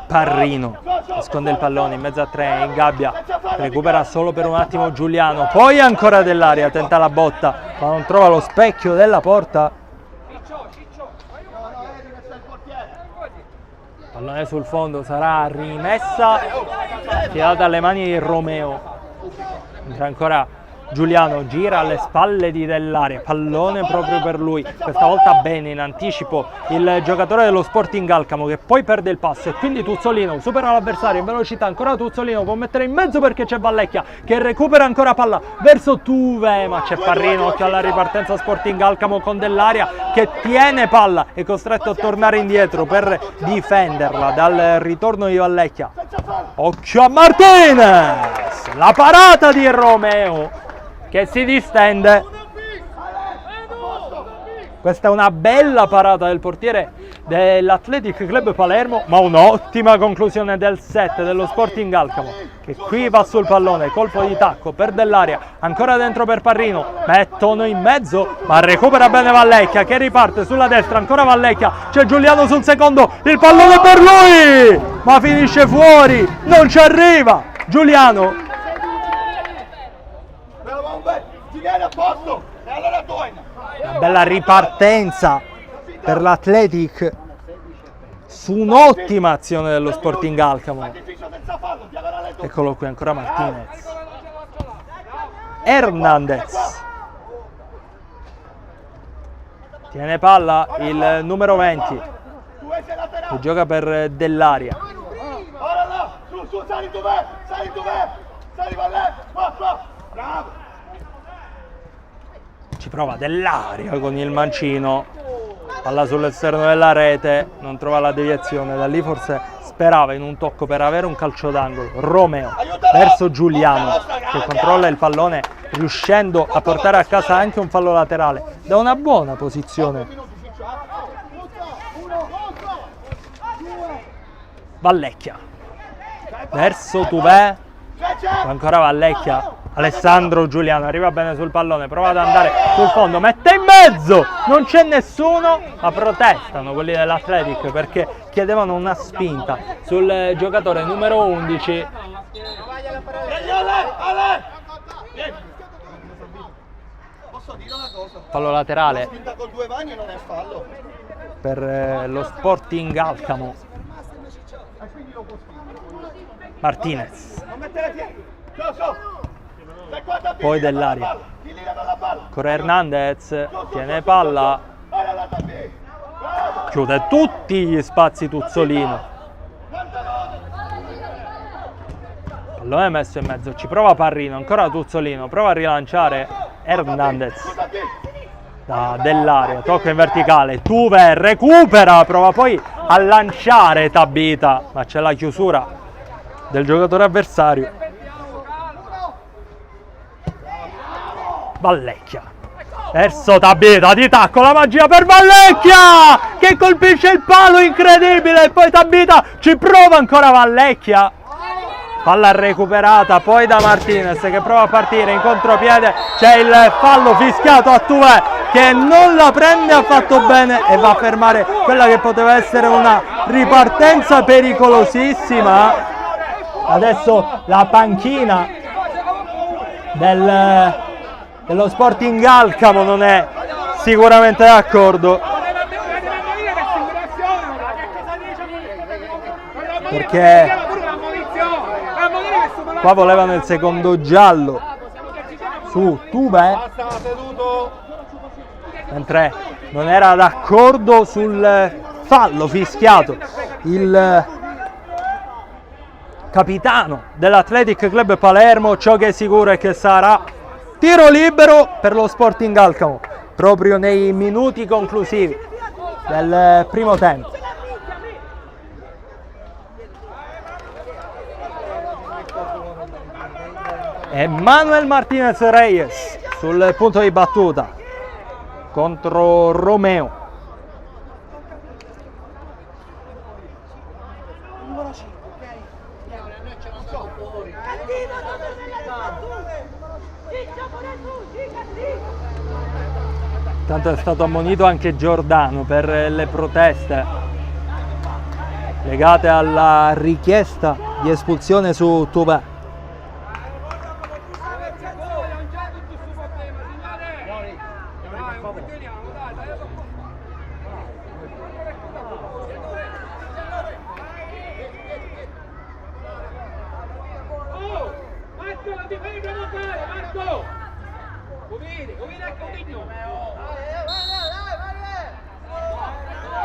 Parrino, nasconde il pallone in mezzo a tre, in gabbia, recupera solo per un attimo Giuliano, poi ancora dell'aria, tenta la botta ma non trova lo specchio della porta. Pallone sul fondo, sarà rimessa tirata alle mani di Romeo, entra ancora Giuliano gira alle spalle di Dell'Aria, pallone proprio per lui, questa volta bene in anticipo il giocatore dello Sporting Alcamo, che poi perde il passo e quindi Tuzzolino supera l'avversario in velocità. Ancora Tuzzolino può mettere in mezzo perché c'è Vallecchia che recupera ancora palla verso Tuve, ma c'è Parrino. Occhio alla ripartenza Sporting Alcamo con Dell'Aria che tiene palla, è costretto a tornare indietro per difenderla dal ritorno di Vallecchia. Occhio a Martinez, la parata di Romeo che si distende. Questa è una bella parata del portiere dell'Athletic Club Palermo, ma un'ottima conclusione del set dello Sporting Alcamo, che qui va sul pallone, colpo di tacco per Dell'Aria, ancora dentro per Parrino, mettono in mezzo, ma recupera bene Vallecchia che riparte sulla destra, ancora Vallecchia, c'è Giuliano sul secondo, il pallone per lui, ma finisce fuori, non ci arriva Giuliano. Viene a posto e allora Doina. Una bella ripartenza per l'Athletic su un'ottima azione dello Sporting Alcamo. Eccolo qui ancora Martinez. Hernandez tiene palla il numero 20 che gioca per Dell'Aria. Ora là, su, sali dov'è, sali Valle, bravo. Ci prova Dell'Aria con il mancino, palla sull'esterno della rete, non trova la deviazione, da lì forse sperava in un tocco per avere un calcio d'angolo. Romeo verso Giuliano che controlla il pallone riuscendo a portare a casa anche un fallo laterale da una buona posizione. Vallecchia verso Tuvè, ancora Vallecchia. Alessandro Giuliano arriva bene sul pallone, prova ad andare sul fondo, mette in mezzo, non c'è nessuno, ma protestano quelli dell'Athletic perché chiedevano una spinta sul giocatore numero 11. Posso dire una cosa? Fallo laterale Spinta con due mani non è fallo. per lo Sporting Alcamo. Martinez, Non mettere piedi. poi Dell'Aria, ancora Hernandez, tiene palla, chiude tutti gli spazi Tuzzolino, pallone messo in mezzo, ci prova Parrino, ancora Tuzzolino, prova a rilanciare Hernandez da Dell'Aria, tocca in verticale, Tuve recupera, prova poi a lanciare Tabita, ma c'è la chiusura del giocatore avversario. Vallecchia verso Tabita, di tacco, la magia per Vallecchia che colpisce il palo, incredibile, e poi Tabita ci prova ancora Vallecchia, palla recuperata poi da Martinez che prova a partire in contropiede, c'è il fallo fischiato a Tuvè che non la prende affatto bene e va a fermare quella che poteva essere una ripartenza pericolosissima. Adesso la panchina dello Sporting Alcamo non è sicuramente d'accordo, perché qua volevano il secondo giallo su Tuvè, mentre non era d'accordo sul fallo fischiato il capitano dell'Athletic Club Palermo. Ciò che è sicuro è che sarà tiro libero per lo Sporting Alcamo proprio nei minuti conclusivi del primo tempo. E Manuel Martinez Reyes sul punto di battuta contro Romeo. Tanto è stato ammonito anche Giordano per le proteste legate alla richiesta di espulsione su Tuvè.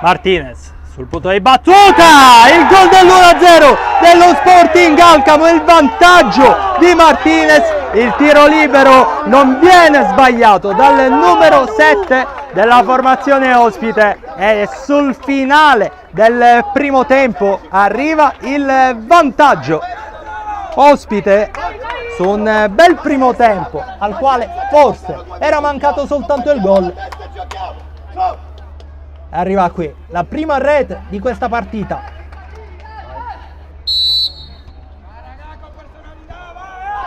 Martinez sul punto di battuta, il gol dell'1-0 dello Sporting Alcamo, il vantaggio di Martinez, il tiro libero non viene sbagliato dal numero 7 della formazione ospite e sul finale del primo tempo arriva il vantaggio ospite su un bel primo tempo al quale forse era mancato soltanto il gol. Arriva qui la prima rete di questa partita.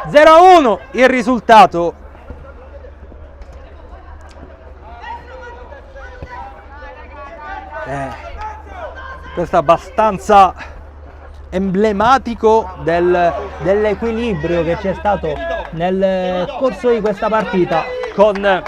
(0-1) il risultato. Questo è abbastanza emblematico dell'equilibrio che c'è stato nel corso di questa partita, con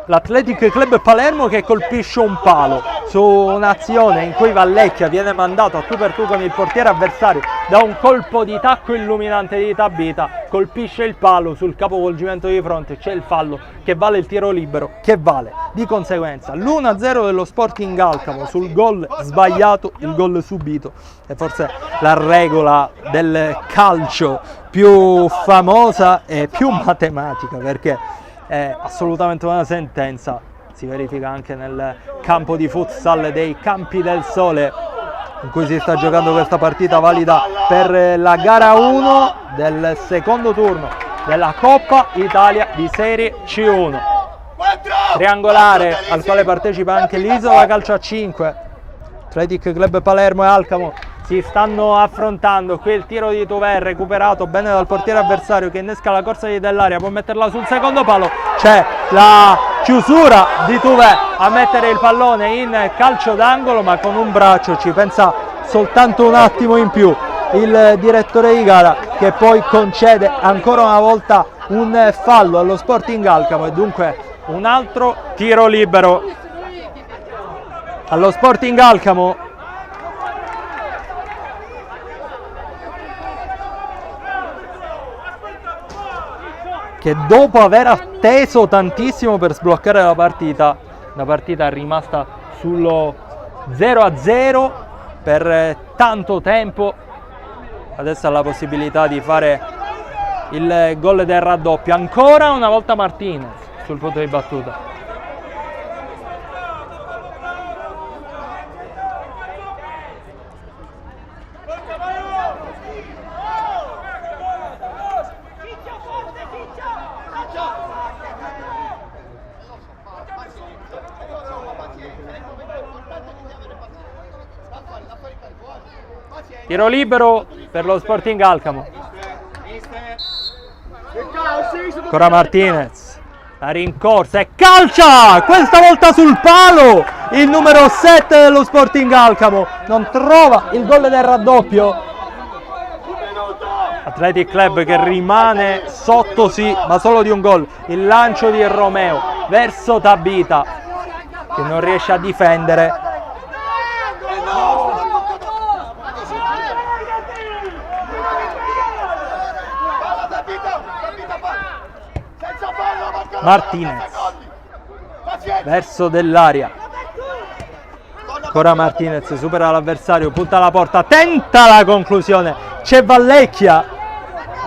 l'Athletic Club Palermo che colpisce un palo su un'azione in cui Vallecchia viene mandato a tu per tu con il portiere avversario da un colpo di tacco illuminante di Tabita, colpisce il palo, sul capovolgimento di fronte c'è il fallo che vale il tiro libero, che vale di conseguenza l'1-0 dello Sporting Alcamo sul gol sbagliato, il gol subito. È forse la regola del calcio più famosa e più matematica, perché è assolutamente una sentenza. Si verifica anche nel campo di futsal dei Campi del Sole, in cui si sta giocando questa partita valida per la gara 1 del secondo turno della Coppa Italia di Serie C1. Triangolare al quale partecipa anche l'Isola Calcio a 5. Athletic Club Palermo e Alcamo si stanno affrontando. Qui il tiro di Tuvè recuperato bene dal portiere avversario che innesca la corsa di Dell'Aria, può metterla sul secondo palo, c'è la chiusura di Tuvè a mettere il pallone in calcio d'angolo, ma con un braccio ci pensa soltanto un attimo in più il direttore di gara, che poi concede ancora una volta un fallo allo Sporting Alcamo e dunque un altro tiro libero allo Sporting Alcamo, che dopo aver atteso tantissimo per sbloccare la partita è rimasta sullo 0-0 per tanto tempo. Adesso ha la possibilità di fare il gol del raddoppio. Ancora una volta Martinez sul punto di battuta. Tiro libero per lo Sporting Alcamo. Ancora Martinez, la rincorsa e calcia, questa volta sul palo, il numero 7 dello Sporting Alcamo non trova il gol del raddoppio. Athletic Club che rimane sotto, sì, ma solo di un gol. Il lancio di Romeo verso Tabita che non riesce a difendere. Martinez verso Dell'Aria, ancora Martinez, supera l'avversario, punta alla porta, tenta la conclusione, c'è Vallecchia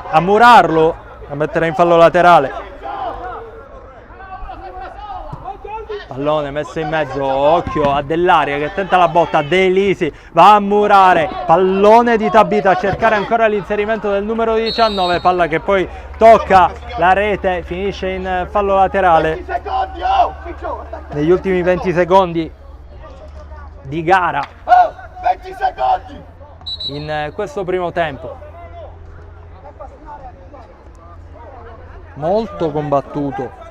a murarlo, a mettere in fallo laterale. Pallone messo in mezzo, occhio a Dell'Aria che tenta la botta, De Lisi va a murare, pallone di Tabita a cercare ancora l'inserimento del numero 19, palla che poi tocca la rete, finisce in fallo laterale. Negli ultimi 20 secondi di gara in questo primo tempo, molto combattuto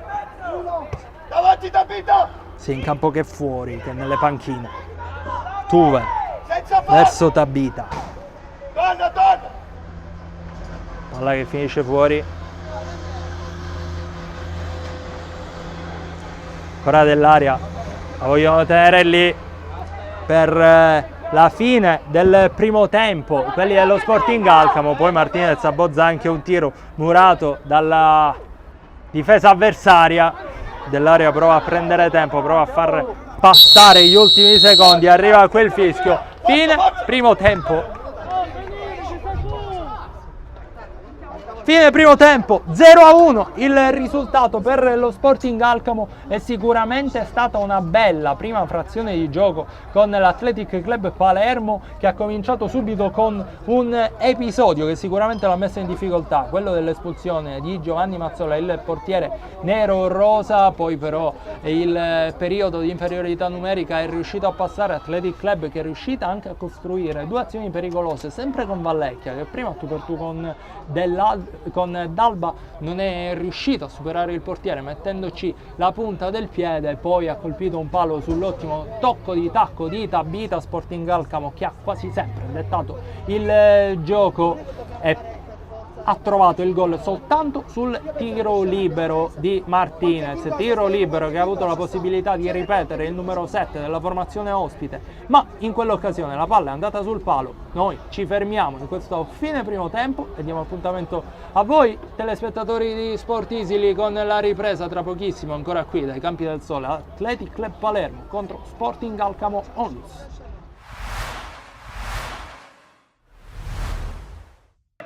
sia in campo che fuori, che nelle panchine. Tuvè verso Tabita, palla che finisce fuori, ancora Dell'Aria, la vogliono tenere lì per la fine del primo tempo quelli dello Sporting Alcamo. Poi Martinez abbozza anche un tiro murato dalla difesa avversaria dell'area prova a prendere tempo, prova a far passare gli ultimi secondi, arriva quel fischio, fine primo tempo. Fine primo tempo, 0-1 il risultato per lo Sporting Alcamo e sicuramente è stata una bella prima frazione di gioco con l'Athletic Club Palermo, che ha cominciato subito con un episodio che sicuramente l'ha messo in difficoltà, quello dell'espulsione di Giovanni Mazzola, il portiere nero-rosa. Poi però il periodo di inferiorità numerica è riuscito a passare Athletic Club, che è riuscita anche a costruire due azioni pericolose, sempre con Vallecchia, che prima tu per tu con Dalba non è riuscito a superare il portiere mettendoci la punta del piede, poi ha colpito un palo sull'ottimo tocco di tacco di Tabita. Sporting Alcamo, che ha quasi sempre dettato il gioco, ha trovato il gol soltanto sul tiro libero di Martinez, tiro libero che ha avuto la possibilità di ripetere il numero 7 della formazione ospite, ma in quell'occasione la palla è andata sul palo. Noi ci fermiamo in questo fine primo tempo e diamo appuntamento a voi telespettatori di Sport Easily con la ripresa tra pochissimo, ancora qui dai Campi del Sole, Athletic Club Palermo contro Sporting Alcamo Onlus.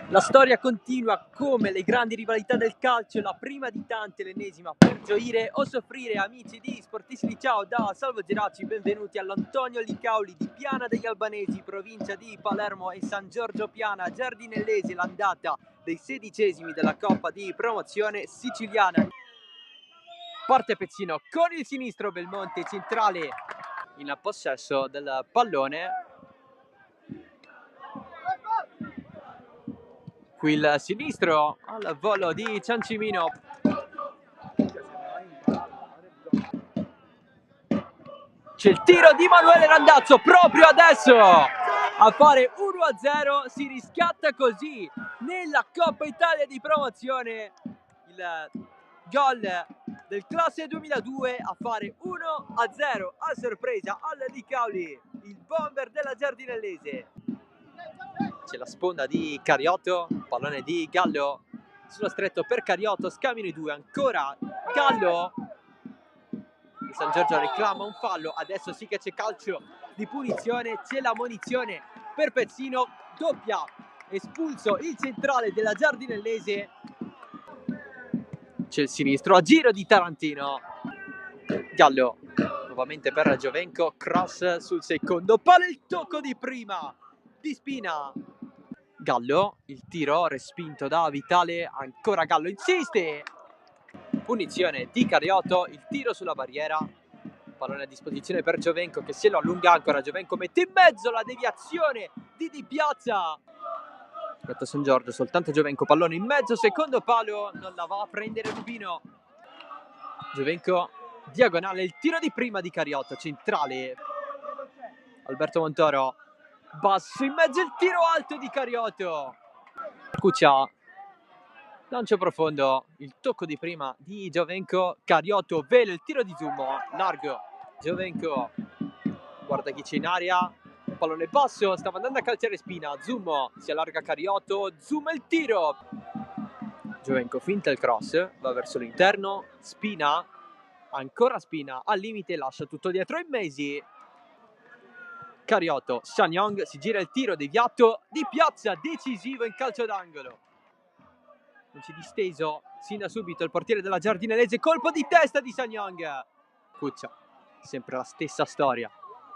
La storia continua come le grandi rivalità del calcio, la prima di tante, l'ennesima per gioire o soffrire. Amici di Sportissimi, ciao da Salvo Geraci, benvenuti all'Antonio Licauli di Piana degli Albanesi, provincia di Palermo e San Giorgio Piana, Giardinellese, l'andata dei 16esimi della Coppa di Promozione Siciliana. Parte Pezzino con il sinistro, Belmonte centrale in possesso del pallone. Qui il sinistro al volo di Ciancimino. C'è il tiro di Manuele Randazzo proprio adesso a fare 1-0. Si riscatta così nella Coppa Italia di Promozione il gol del classe 2002 a fare 1-0 a sorpresa al Licauli, il bomber della Giardinellese. C'è la sponda di Cariotto, pallone di Gallo sullo stretto per Cariotto, scambiano i due, ancora Gallo. Il San Giorgio reclama un fallo, adesso sì che c'è calcio di punizione, c'è la munizione per Pezzino, doppia, espulso il centrale della Giardinellese. C'è il sinistro a giro di Tarantino, Gallo nuovamente per Giovenco, cross sul secondo palo, il tocco di prima di Spina. Gallo, il tiro respinto da Vitale, ancora Gallo insiste, punizione di Cariotto, il tiro sulla barriera, pallone a disposizione per Giovenco che se lo allunga ancora, Giovenco mette in mezzo la deviazione di Di Piazza. Detto San Giorgio, soltanto Giovenco, pallone in mezzo, secondo palo, non la va a prendere Rubino. Giovenco, diagonale, il tiro di prima di Cariotto, centrale, Alberto Montoro, basso in mezzo, il tiro alto di Cariotto. Cuccia, lancio profondo, il tocco di prima di Giovenco, Cariotto, velo, il tiro di Zummo, largo, Giovenco, guarda chi c'è in aria, pallone basso, stava andando a calciare Spina, Zummo, si allarga Cariotto, Zummo il tiro. Giovenco finta il cross, va verso l'interno, Spina, ancora Spina, al limite, lascia tutto dietro in Mesi. Cariotto, Sanyong, si gira il tiro deviato di Piazza, decisivo in calcio d'angolo. Non c'è disteso, sin da subito il portiere della Giardinellese, colpo di testa di Sanyong. Cuccia, sempre la stessa storia.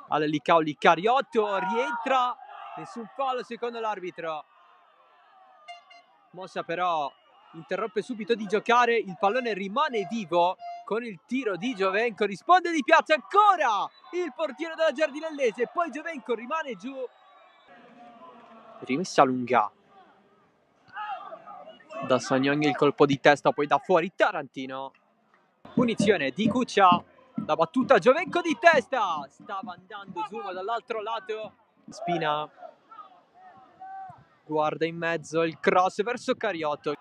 Al Licauli, Cariotto, rientra, nessun fallo secondo l'arbitro. Mossa però interrompe subito di giocare, il pallone rimane vivo. Con il tiro di Giovenco risponde Di Piazza, ancora il portiere della Giardinellese, poi Giovenco rimane giù, rimessa lunga da Sanyong, il colpo di testa, poi da fuori Tarantino, punizione di Cuccia, la battuta Giovenco di testa, stava andando Zuma dall'altro lato, Spina guarda in mezzo, il cross verso Cariotto,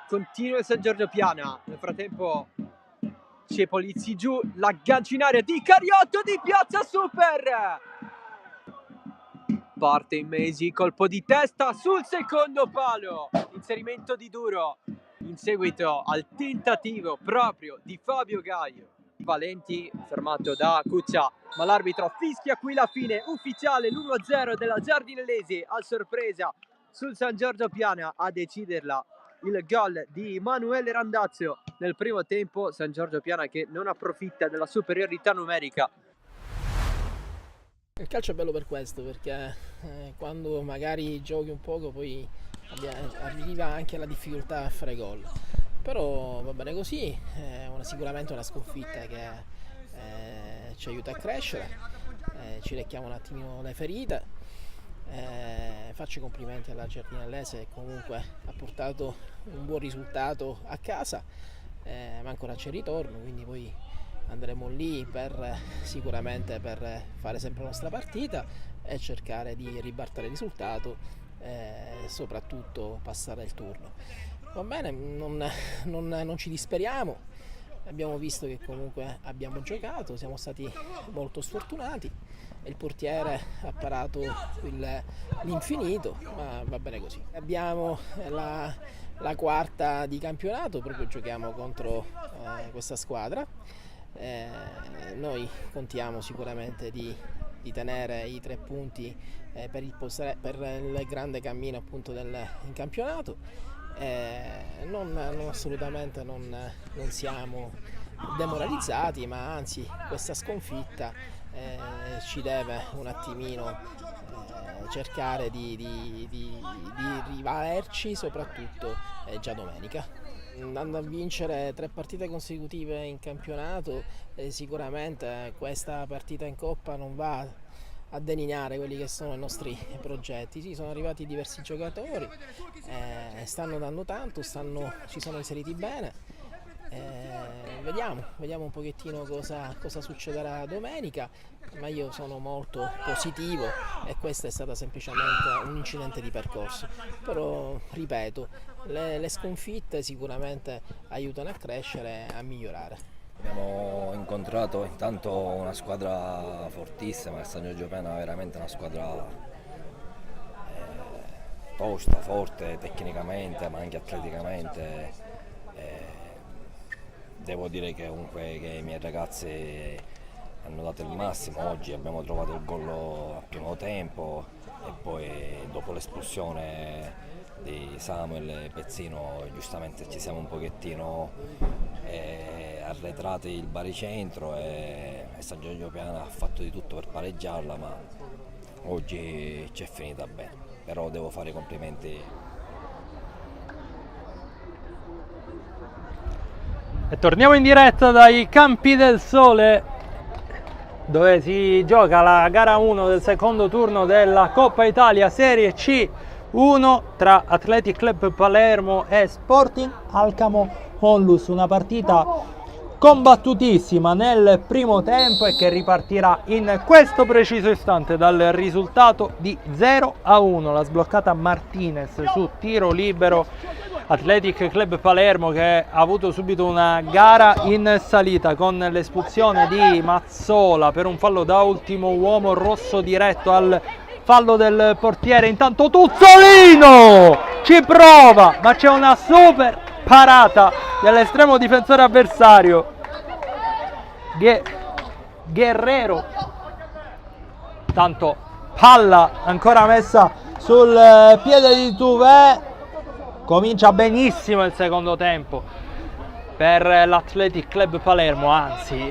continua il San Giorgio Piana, nel frattempo c'è Polizzi giù, l'aggancio in area di Cariotto, Di Piazza, super! Parte in Mesi, colpo di testa sul secondo palo, inserimento di Duro, in seguito al tentativo proprio di Fabio Gaio. Valenti fermato da Cuccia, ma l'arbitro fischia qui la fine ufficiale, l'1-0 della Giardinellesi a sorpresa sul San Giorgio Piana. A deciderla il gol di Emanuele Randazzo nel primo tempo. San Giorgio Piana che non approfitta della superiorità numerica. Il calcio è bello per questo, perché quando magari giochi un poco poi arriva anche la difficoltà a fare gol. Però va bene così, è sicuramente una sconfitta che ci aiuta a crescere, ci lecchiamo un attimino le ferite. Faccio i complimenti alla Giardinellese che comunque ha portato un buon risultato a casa, ma ancora c'è ritorno, quindi poi andremo lì sicuramente per fare sempre la nostra partita e cercare di ribaltare il risultato e soprattutto passare il turno. Va bene, non ci disperiamo, abbiamo visto che comunque abbiamo giocato, siamo stati molto sfortunati e il portiere ha parato l'infinito, ma va bene così. Abbiamo la quarta di campionato, proprio giochiamo contro questa squadra. Noi contiamo sicuramente di tenere i 3 punti per il grande cammino appunto in campionato. Assolutamente non siamo demoralizzati, ma anzi questa sconfitta ci deve un attimino cercare di rivalerci, soprattutto già domenica. Andando a vincere 3 partite consecutive in campionato, sicuramente questa partita in Coppa non va a delineare quelli che sono i nostri progetti. Sì, sono arrivati diversi giocatori, stanno dando tanto, si sono inseriti bene. Vediamo un pochettino cosa succederà domenica, ma io sono molto positivo e questa è stata semplicemente un incidente di percorso. Però ripeto, le sconfitte sicuramente aiutano a crescere e a migliorare. Abbiamo incontrato intanto una squadra fortissima, il San Giorgio Piana è veramente una squadra tosta, forte tecnicamente ma anche atleticamente. Devo dire che comunque che i miei ragazzi hanno dato il massimo. Oggi abbiamo trovato il gol al primo tempo e poi dopo l'espulsione di Samuel e Pezzino giustamente ci siamo un pochettino arretrati il baricentro e San Giorgio Piana ha fatto di tutto per pareggiarla, ma oggi c'è finita bene, però devo fare i complimenti. E torniamo in diretta dai Campi del Sole, dove si gioca la gara 1 del secondo turno della Coppa Italia Serie C1 tra Athletic Club Palermo e Sporting Alcamo Onlus. Una partita combattutissima nel primo tempo e che ripartirà in questo preciso istante dal risultato di 0-1. La sbloccata Martinez su tiro libero. Athletic Club Palermo che ha avuto subito una gara in salita con l'espulsione di Mazzola per un fallo da ultimo uomo, rosso diretto al fallo del portiere. Intanto Tuzzolino ci prova, ma c'è una super parata dell'estremo difensore avversario Guerrero. Tanto palla ancora messa sul piede di Tuve. Comincia benissimo il secondo tempo per l'Athletic Club Palermo, anzi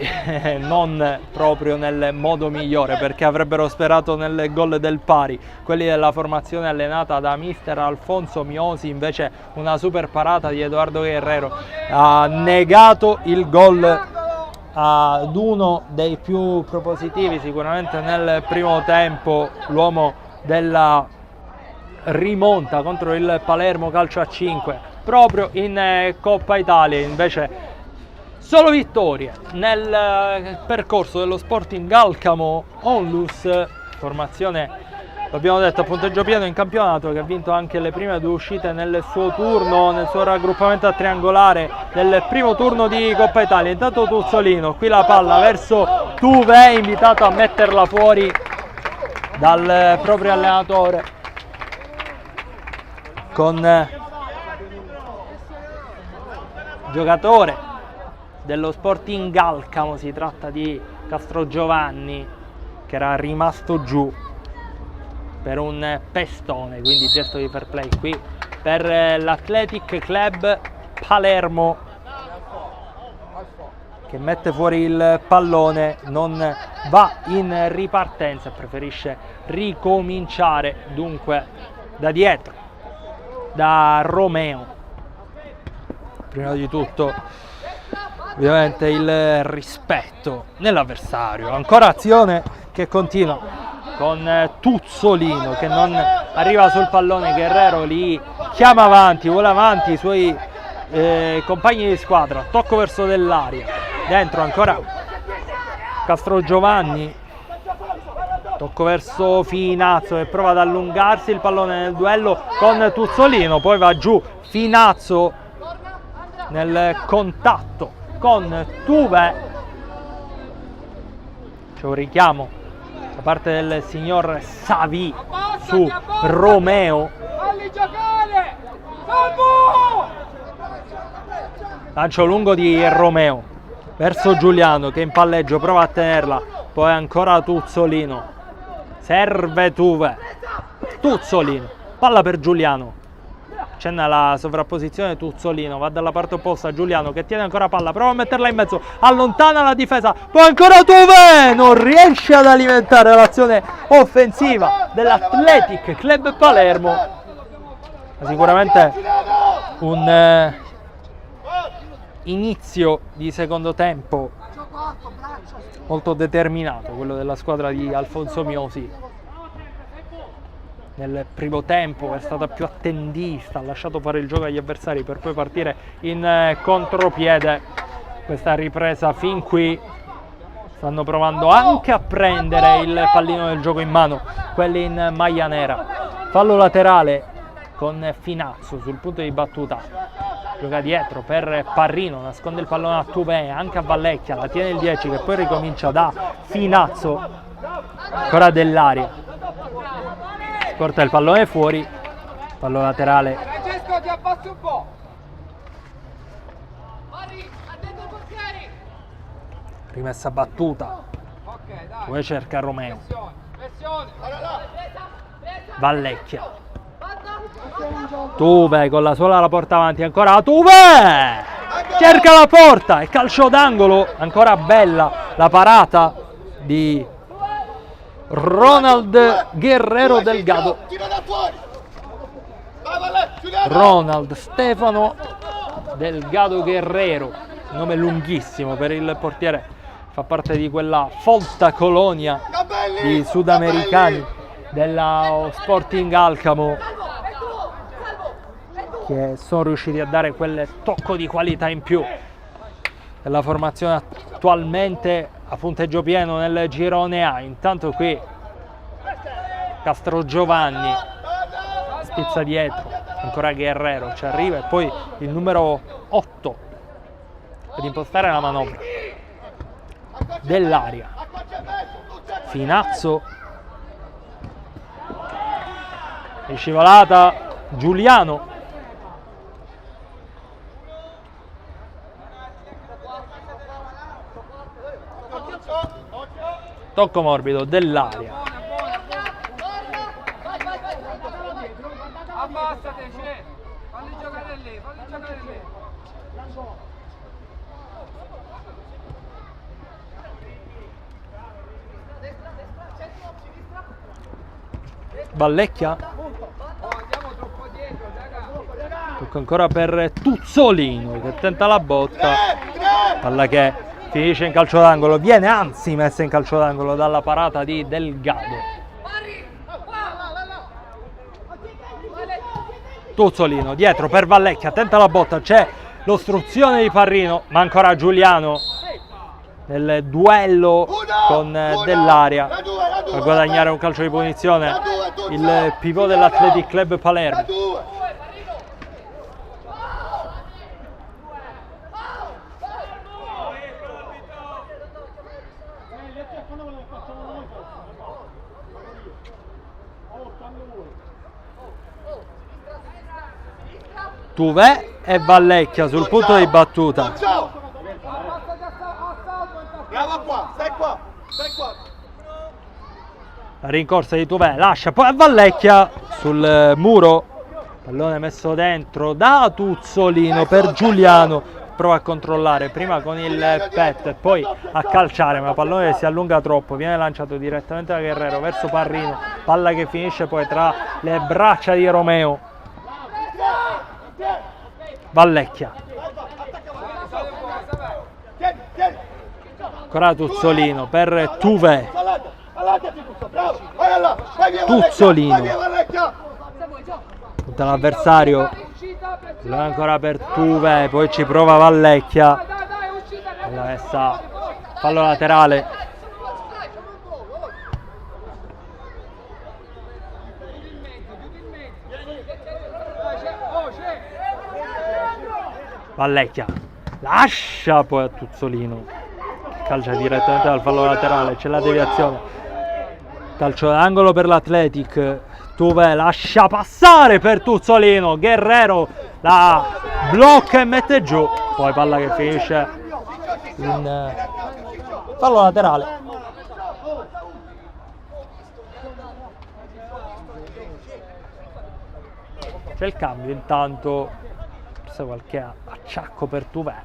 non proprio nel modo migliore, perché avrebbero sperato nel gol del pari quelli della formazione allenata da mister Alfonso Miosi. Invece una super parata di Edoardo Guerrero ha negato il gol ad uno dei più propositivi sicuramente nel primo tempo, l'uomo della rimonta contro il Palermo calcio a 5 proprio in Coppa Italia. Invece solo vittorie nel percorso dello Sporting Alcamo Onlus, formazione, l'abbiamo detto, a punteggio pieno in campionato, che ha vinto anche le prime 2 uscite nel suo turno, nel suo raggruppamento a triangolare del primo turno di Coppa Italia. Intanto Tuzzolino, qui la palla verso Tuve, invitato a metterla fuori dal proprio allenatore con giocatore dello Sporting Alcamo, si tratta di Castrogiovanni, che era rimasto giù per un pestone, quindi gesto di fair play qui per l'Athletic Club Palermo, che mette fuori il pallone, non va in ripartenza, preferisce ricominciare dunque da dietro, da Romeo. Prima di tutto ovviamente il rispetto nell'avversario, ancora azione che continua con Tuzzolino che non arriva sul pallone, Guerrero li chiama avanti, vuole avanti i suoi compagni di squadra, tocco verso dell'aria, dentro ancora Castrogiovanni, tocco verso Finazzo che prova ad allungarsi, il pallone nel duello con Tuzzolino, poi va giù Finazzo nel contatto con Tuve, c'è un richiamo da parte del signor Savi su Romeo, lancio lungo di Romeo verso Giuliano che in palleggio prova a tenerla, poi ancora Tuzzolino, serve Tuve, Tuzzolino, palla per Giuliano, c'è la sovrapposizione, Tuzzolino va dalla parte opposta, Giuliano che tiene ancora palla, prova a metterla in mezzo, allontana la difesa, poi ancora Tuve, non riesce ad alimentare l'azione offensiva dell'Athletic Club Palermo. Sicuramente un inizio di secondo tempo molto determinato, quello della squadra di Alfonso Miosi. Nel primo tempo è stata più attendista, ha lasciato fare il gioco agli avversari per poi partire in contropiede. Questa ripresa fin qui stanno provando anche a prendere il pallino del gioco in mano quelli in maglia nera. Fallo laterale con Finazzo sul punto di battuta, gioca dietro per Parrino, nasconde il pallone a Tuve, anche a Vallecchia, la tiene il 10 che poi ricomincia da Finazzo, ancora dell'aria, porta il pallone fuori, fallo laterale. Francesco, ti abbassi un po'. Rimessa battuta, poi cerca Romeo, Vallecchia, Tuve con la sola la porta avanti, ancora Tuve, cerca la porta e calcio d'angolo, ancora bella la parata di Ronald Guerrero Delgado, Ronald Stefano Delgado Guerrero, nome lunghissimo per il portiere, fa parte di quella folta colonia di sudamericani della Sporting Alcamo che sono riusciti a dare quel tocco di qualità in più della formazione attualmente a punteggio pieno nel girone A. Intanto qui Castrogiovanni spizza dietro, ancora Guerrero ci arriva e poi il numero 8 per impostare la manovra dell'aria, Finazzo, è scivolata Giuliano, tocco morbido dell'aria, Abbassate, c'è. Falli giocare lì, falli giocare lì. Vallecchia, tocca ancora per Tuzzolino che tenta la botta, palla che finisce in calcio d'angolo, viene anzi messa in calcio d'angolo dalla parata di Delgado. Tuzzolino dietro per Vallecchia, tenta la botta, c'è l'ostruzione di Parrino, ma ancora Giuliano nel duello con dell'aria a guadagnare un calcio di punizione il pivot dell'Athletic Club Palermo. Tuve e Vallecchia sul punto di battuta. Ciao! Bravo qua, stai qua, stai qua. La rincorsa di Tuvè, lascia poi a Vallecchia sul muro, pallone messo dentro da Tuzzolino per Giuliano, prova a controllare prima con il pet e poi a calciare, ma il pallone si allunga troppo, viene lanciato direttamente da Guerrero verso Parrino, palla che finisce poi tra le braccia di Romeo. Vallecchia, ancora Tuzzolino per Tuvè. Tuzzolino tutta l'avversario, ancora per Tuvè, poi ci prova Vallecchia, la messa, fallo laterale. Vallecchia lascia poi a Tuzzolino, calcia direttamente dal fallo laterale, c'è la deviazione. Calcio d'angolo per l'Athletic, Tuvè lascia passare per Tuzzolino, Guerrero la blocca e mette giù, poi palla che finisce in fallo laterale. C'è il cambio intanto, forse qualche acciacco per Tuvè.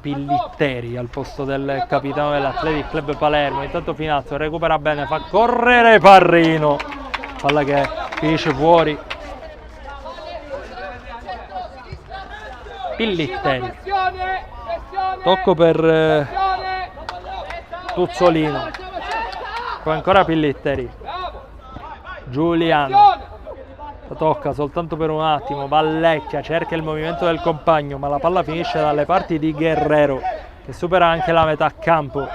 Pillitteri al posto del capitano dell'Athletic Club Palermo. Intanto Finazzo recupera bene, fa correre Parrino, palla che finisce fuori. Pillitteri, tocco per Tuzzolino, poi ancora Pillitteri, Giuliano, la tocca soltanto per un attimo, Vallecchia cerca il movimento del compagno, ma la palla finisce dalle parti di Guerrero, che supera anche la metà campo,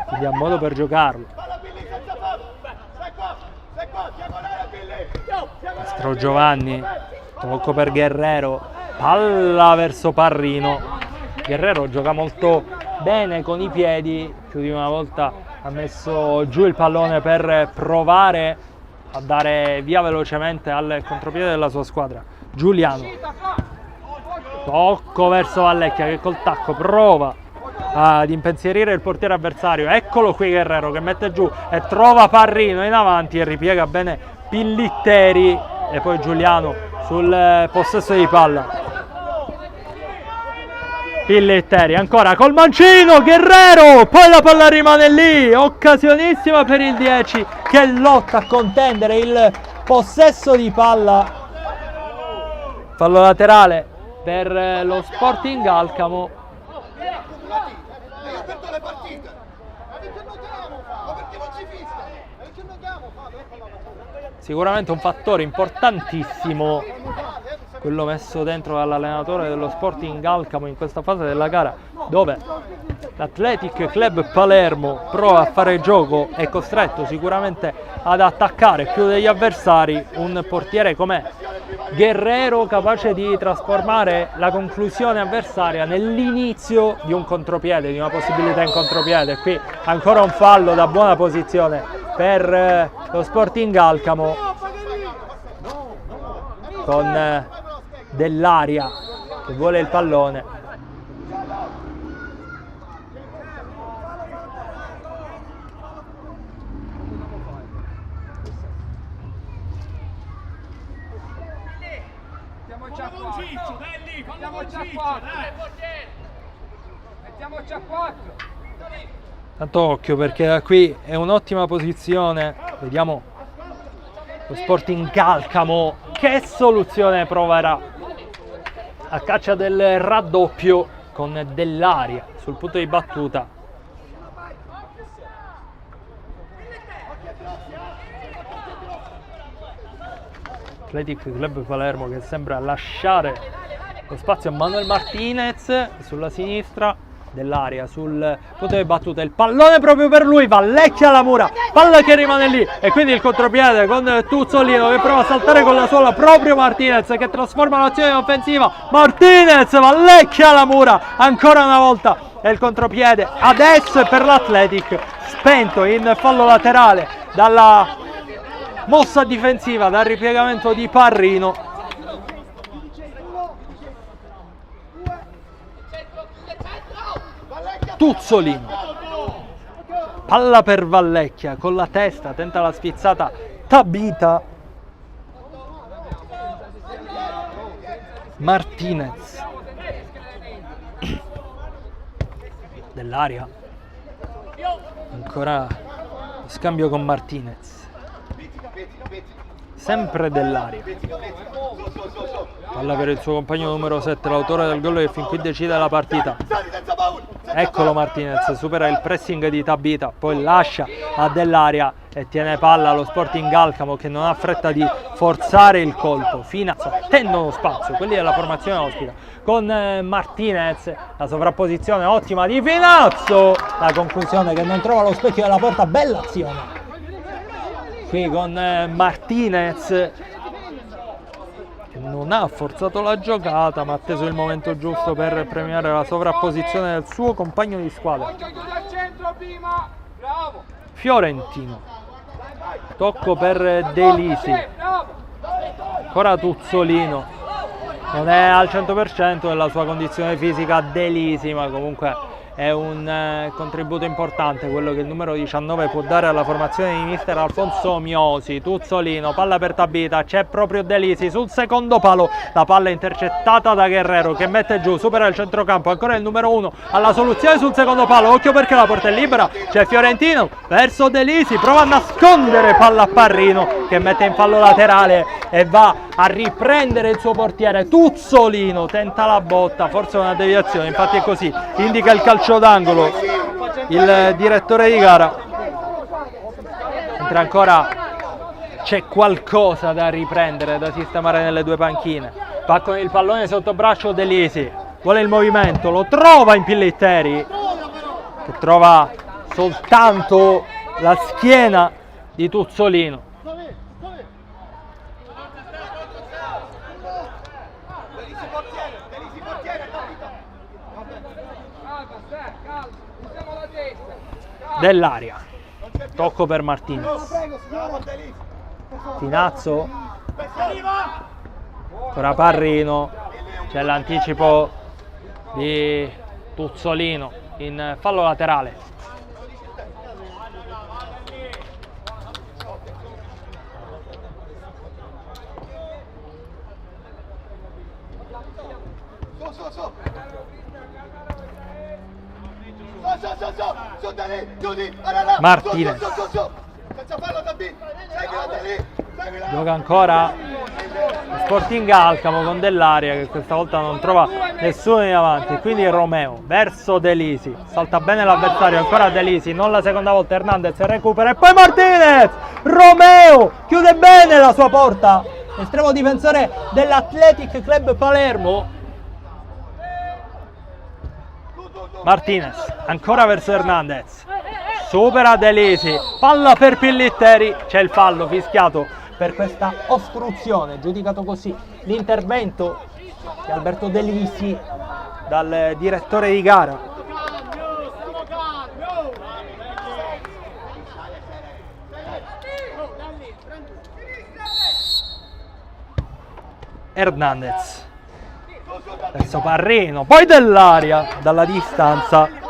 quindi ha modo per giocarlo. Mastro Giovanni, tocco per Guerrero, palla verso Parrino. Guerrero gioca molto bene con i piedi, più di una volta ha messo giù il pallone per provare a dare via velocemente al contropiede della sua squadra. Giuliano, tocco verso Vallecchia che col tacco prova ad impensierire il portiere avversario. Eccolo qui Guerrero che mette giù e trova Parrino in avanti e ripiega bene Pillitteri, e poi Giuliano sul possesso di palla. Pillitteri ancora col mancino, Guerrero, poi la palla rimane lì, occasionissima per il 10 che lotta a contendere il possesso di palla. Fallo laterale per lo Sporting Alcamo. Sicuramente un fattore importantissimo quello messo dentro dall'allenatore dello Sporting Alcamo in questa fase della gara, dove l'Athletic Club Palermo prova a fare gioco, è costretto sicuramente ad attaccare più degli avversari un portiere come Guerrero, capace di trasformare la conclusione avversaria nell'inizio di un contropiede, di una possibilità in contropiede. Qui ancora un fallo da buona posizione per lo Sporting Alcamo, con Dell'Aria che vuole il pallone. Mettiamoci a 4. Tanto occhio, perché da qui è un'ottima posizione. Vediamo lo Sporting Alcamo che soluzione proverà a caccia del raddoppio con Dell'Aria sul punto di battuta. Athletic Club Palermo che sembra lasciare lo spazio a Manuel Martinez sulla sinistra, Dell'Aria sul punto di battuta, il pallone proprio per lui, Vallecchia alla mura, palla che rimane lì e quindi il contropiede con Tuzzolino che prova a saltare con la sola, proprio Martinez che trasforma l'azione in offensiva. Martinez, Vallecchia alla mura ancora una volta, e il contropiede adesso è per l'Athletic, spento in fallo laterale dalla mossa difensiva dal ripiegamento di Parrino. Tuzzolino, palla per Vallecchia, con la testa tenta la spizzata Tabita. Martinez, dell'aria, ancora scambio con Martinez, sempre dell'aria, palla per il suo compagno numero 7, l'autore del gol che fin qui decide la partita. Eccolo Martinez, supera il pressing di Tabita, poi lascia a dell'aria e tiene palla allo Sporting Alcamo, che non ha fretta di forzare il colpo. Finazzo tendono spazio, quelli della formazione ospita, con Martinez, la sovrapposizione ottima di Finazzo, la conclusione che non trova lo specchio della porta. Bella azione qui con Martinez, che non ha forzato la giocata ma ha atteso il momento giusto per premiare la sovrapposizione del suo compagno di squadra. Fiorentino, tocco per De Lisi, ancora Tuzzolino, non è al 100% della sua condizione fisica De Lisi, ma comunque è un contributo importante quello che il numero 19 può dare alla formazione di mister Alfonso Miosi. Tuzzolino, palla per Tabita, c'è proprio De Lisi sul secondo palo, la palla è intercettata da Guerrero che mette giù, supera il centrocampo, ancora il numero 1 alla soluzione sul secondo palo, occhio perché la porta è libera, c'è Fiorentino verso De Lisi, prova a nascondere palla a Parrino che mette in fallo laterale e va a riprendere il suo portiere. Tuzzolino tenta la botta, forse una deviazione, infatti è così, indica il calcio d'angolo il direttore di gara, mentre ancora c'è qualcosa da riprendere, da sistemare nelle due panchine. Va con il pallone sotto braccio De Lisi, vuole il movimento, lo trova in Pillitteri che trova soltanto la schiena di Tuzzolino. Dell'aria, tocco per Martinez, Finazzo, ancora Parrino, c'è l'anticipo di Tuzzolino in fallo laterale. Martinez gioca ancora Sporting Alcamo con dell'aria che questa volta non trova nessuno in avanti, quindi Romeo verso De Lisi, salta bene l'avversario, ancora De Lisi, non la seconda volta, Hernandez recupera e poi Martinez, Romeo chiude bene la sua porta, estremo difensore dell'Athletic Club Palermo. Martinez ancora verso Hernandez, supera De Lisi, palla per Pillitteri, c'è il fallo fischiato per questa ostruzione, giudicato così l'intervento di Alberto De Lisi dal direttore di gara. Hernandez verso Parrino, poi dell'aria dalla distanza.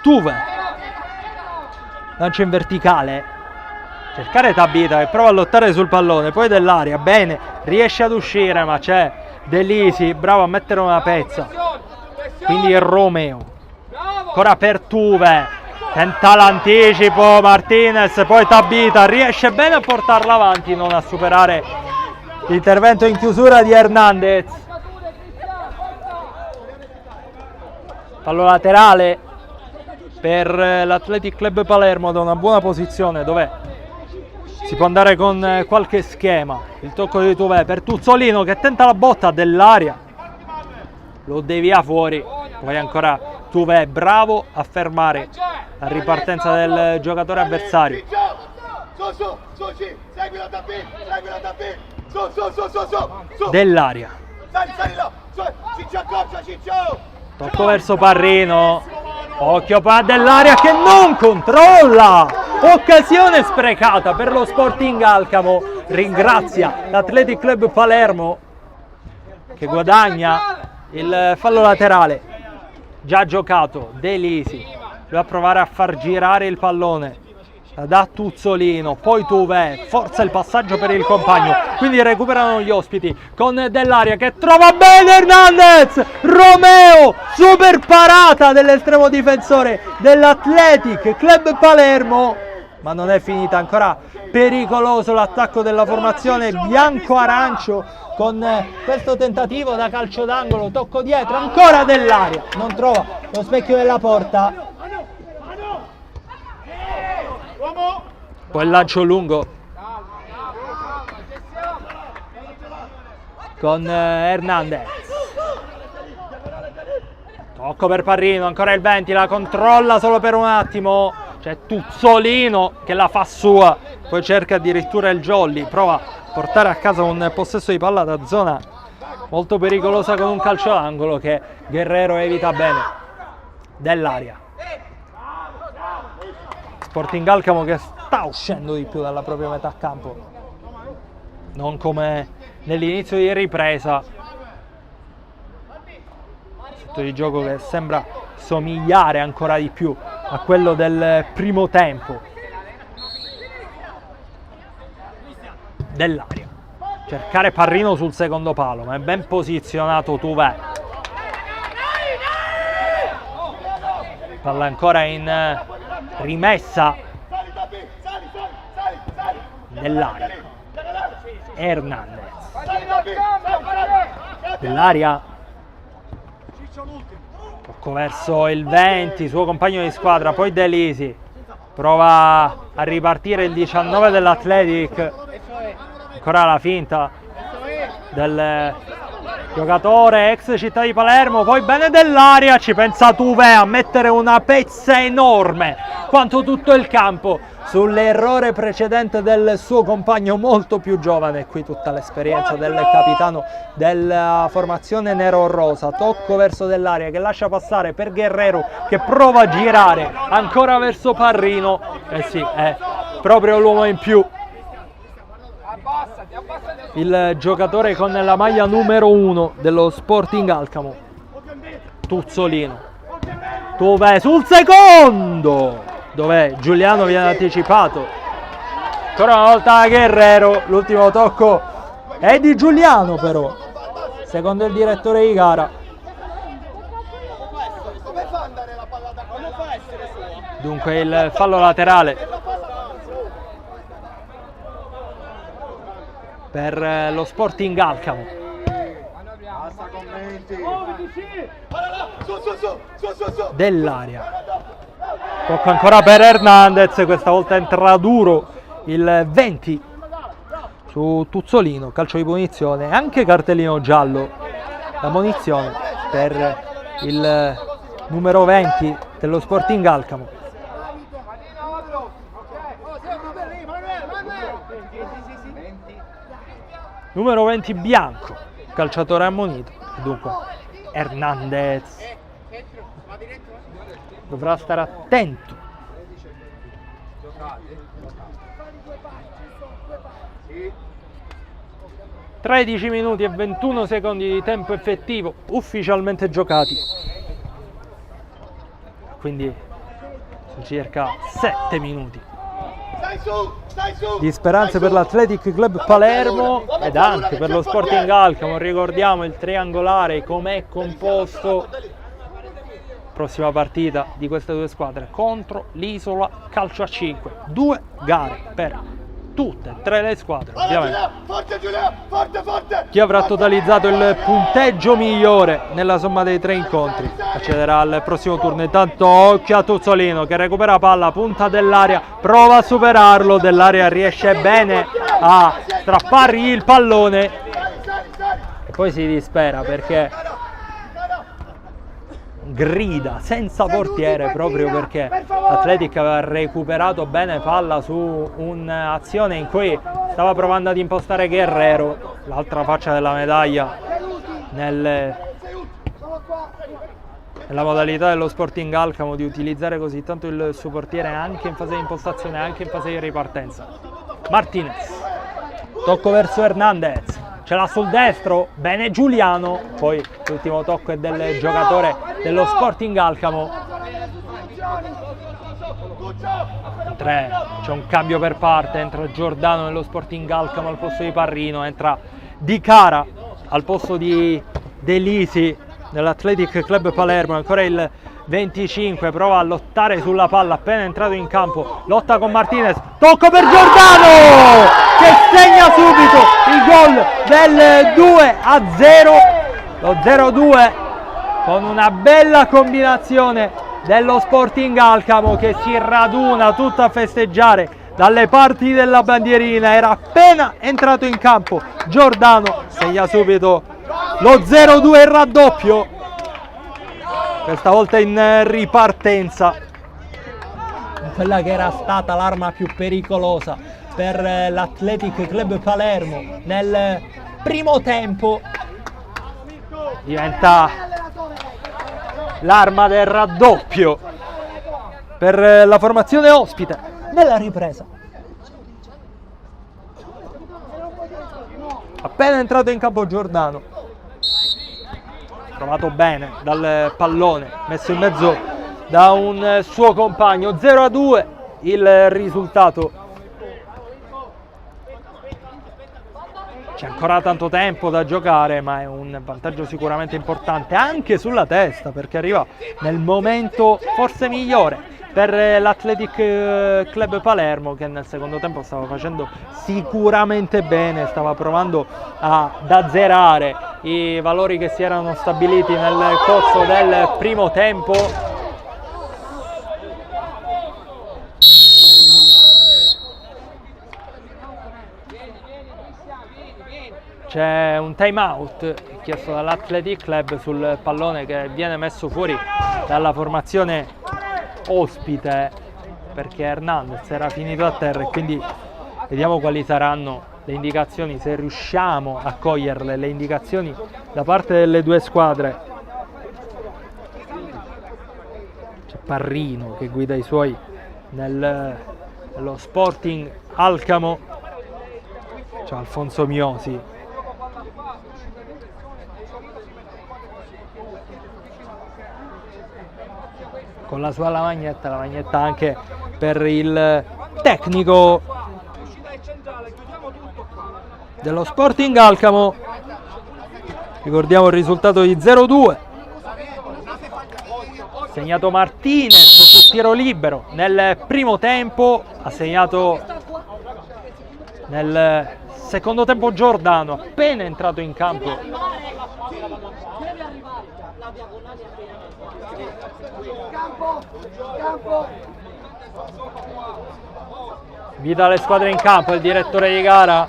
Tuve lancia in verticale, cercare Tabita che prova a lottare sul pallone, poi dell'aria, bene, riesce ad uscire ma c'è De Lisi, bravo a mettere una pezza, quindi è Romeo, ancora per Tuve, tenta l'anticipo Martinez, poi Tabita riesce bene a portarla avanti, non a superare l'intervento in chiusura di Hernandez. Fallo laterale per l'Athletic Club Palermo da una buona posizione dove si può andare con qualche schema. Il tocco di Tuve per Tuzzolino che tenta la botta dell'aria, lo devia fuori, poi ancora Tuve bravo a fermare la ripartenza del giocatore avversario. Dell'aria, Tocco verso Parrino. Occhio a Dell'Aria che non controlla. Occasione sprecata per lo Sporting Alcamo. Ringrazia l'Athletic Club Palermo che guadagna il fallo laterale. Già giocato. De Lisi va a provare a far girare il pallone. Da Tuzzolino, poi Tuvè, forza il passaggio per il compagno, quindi recuperano gli ospiti con Dell'Aria che trova bene Hernandez, Romeo, super parata dell'estremo difensore dell'Athletic Club Palermo, ma non è finita, ancora pericoloso l'attacco della formazione bianco-arancio con questo tentativo da calcio d'angolo, tocco dietro, ancora Dell'Aria, non trova lo specchio della porta. Poi il lancio lungo con Hernandez. Tocco per Parrino, ancora il 20, la controlla solo per un attimo. C'è Tuzzolino che la fa sua, poi cerca addirittura il jolly, prova a portare a casa un possesso di palla da zona molto pericolosa con un calcio d'angolo che Guerrero evita bene. Dell'Aria. Sporting Alcamo che sta uscendo di più dalla propria metà campo, non come nell'inizio di ripresa. Setto di gioco che sembra somigliare ancora di più a quello del primo tempo. Dell'Aria, cercare Parrino sul secondo palo, ma è ben posizionato Tuvè. Palla ancora in rimessa. Dell'Aria. Hernandez. Dell'Aria. Tocco verso il 20, suo compagno di squadra, poi De Lisi. Prova a ripartire il 19 dell'Athletic. Ancora la finta del giocatore ex Città di Palermo, poi bene Dell'Aria, ci pensa Tuvè a mettere una pezza enorme quanto tutto il campo sull'errore precedente del suo compagno molto più giovane. Qui tutta l'esperienza del capitano della formazione nero-rosa. Tocco verso Dell'Aria che lascia passare per Guerrero che prova a girare ancora verso Parrino. Sì, è proprio l'uomo in più, il giocatore con la maglia numero 1 dello Sporting Alcamo. Tuzzolino. Tuvè sul secondo, dove Giuliano viene anticipato. Ancora una volta Guerrero, l'ultimo tocco è di Giuliano però, secondo il direttore di gara. Dunque il fallo laterale per lo Sporting Alcamo. Dell'Aria. Tocco ancora per Hernandez, questa volta entra duro il 20 su Tuzzolino, calcio di punizione, anche cartellino giallo. La munizione per il numero 20 dello Sporting Alcamo. Numero 20 bianco, calciatore ammonito. Dunque Hernandez dovrà stare attento. Sì. 13 minuti e 21 secondi di tempo effettivo ufficialmente giocati, quindi circa 7 minuti di speranze per l'Athletic Club Palermo ed anche per lo Sporting Alcamo. Ricordiamo il triangolare com'è composto. Prossima partita di queste due squadre contro l'Isola Calcio a 5. 2 gare per tutte e tre le squadre, ovviamente. Chi avrà totalizzato il punteggio migliore nella somma dei 3 incontri accederà al prossimo turno. Intanto occhio a Tuzzolino che recupera palla, punta Dell'Aria, prova a superarlo. Dell'Aria riesce bene a strappargli il pallone e poi si dispera perché grida senza portiere, proprio perché l'Athletic aveva recuperato bene palla su un'azione in cui stava provando ad impostare Guerrero, l'altra faccia della medaglia È la modalità dello Sporting Alcamo di utilizzare così tanto il suo portiere anche in fase di impostazione, anche in fase di ripartenza. Martinez, tocco verso Hernandez, ce l'ha sul destro, bene Giuliano, poi l'ultimo tocco è del giocatore dello Sporting Alcamo. 3, c'è un cambio per parte, entra Giordano nello Sporting Alcamo al posto di Parrino, entra Di Cara al posto di De Lisi dell'Athletic Club Palermo, ancora il 25, prova a lottare sulla palla, appena entrato in campo, lotta con Martinez, tocco per Giordano che segna subito il gol del 2-0, lo 0-2 con una bella combinazione dello Sporting Alcamo che si raduna tutto a festeggiare dalle parti della bandierina. Era appena entrato in campo Giordano, segna subito lo 0-2, il raddoppio, questa volta in ripartenza, quella che era stata l'arma più pericolosa per l'Athletic Club Palermo nel primo tempo diventa l'arma del raddoppio per la formazione ospite nella ripresa. Appena entrato in campo Giordano, trovato bene dal pallone messo in mezzo da un suo compagno. 0-2 il risultato. C'è ancora tanto tempo da giocare, ma è un vantaggio sicuramente importante anche sulla testa, perché arriva nel momento forse migliore per l'Athletic Club Palermo, che nel secondo tempo stava facendo sicuramente bene, stava provando ad azzerare i valori che si erano stabiliti nel corso del primo tempo. C'è un time out chiesto dall'Athletic Club sul pallone che viene messo fuori dalla formazione ospite, perché Hernandez era finito a terra, e quindi vediamo quali saranno le indicazioni, se riusciamo a coglierle, le indicazioni da parte delle due squadre. C'è Parrino che guida i suoi nello Sporting Alcamo, c'è Alfonso Miosi con la sua lavagnetta anche per il tecnico dello Sporting Alcamo. Ricordiamo il risultato di 0-2, segnato Martinez su tiro libero nel primo tempo, ha segnato nel secondo tempo Giordano appena entrato in campo. Invita le squadre in campo il direttore di gara,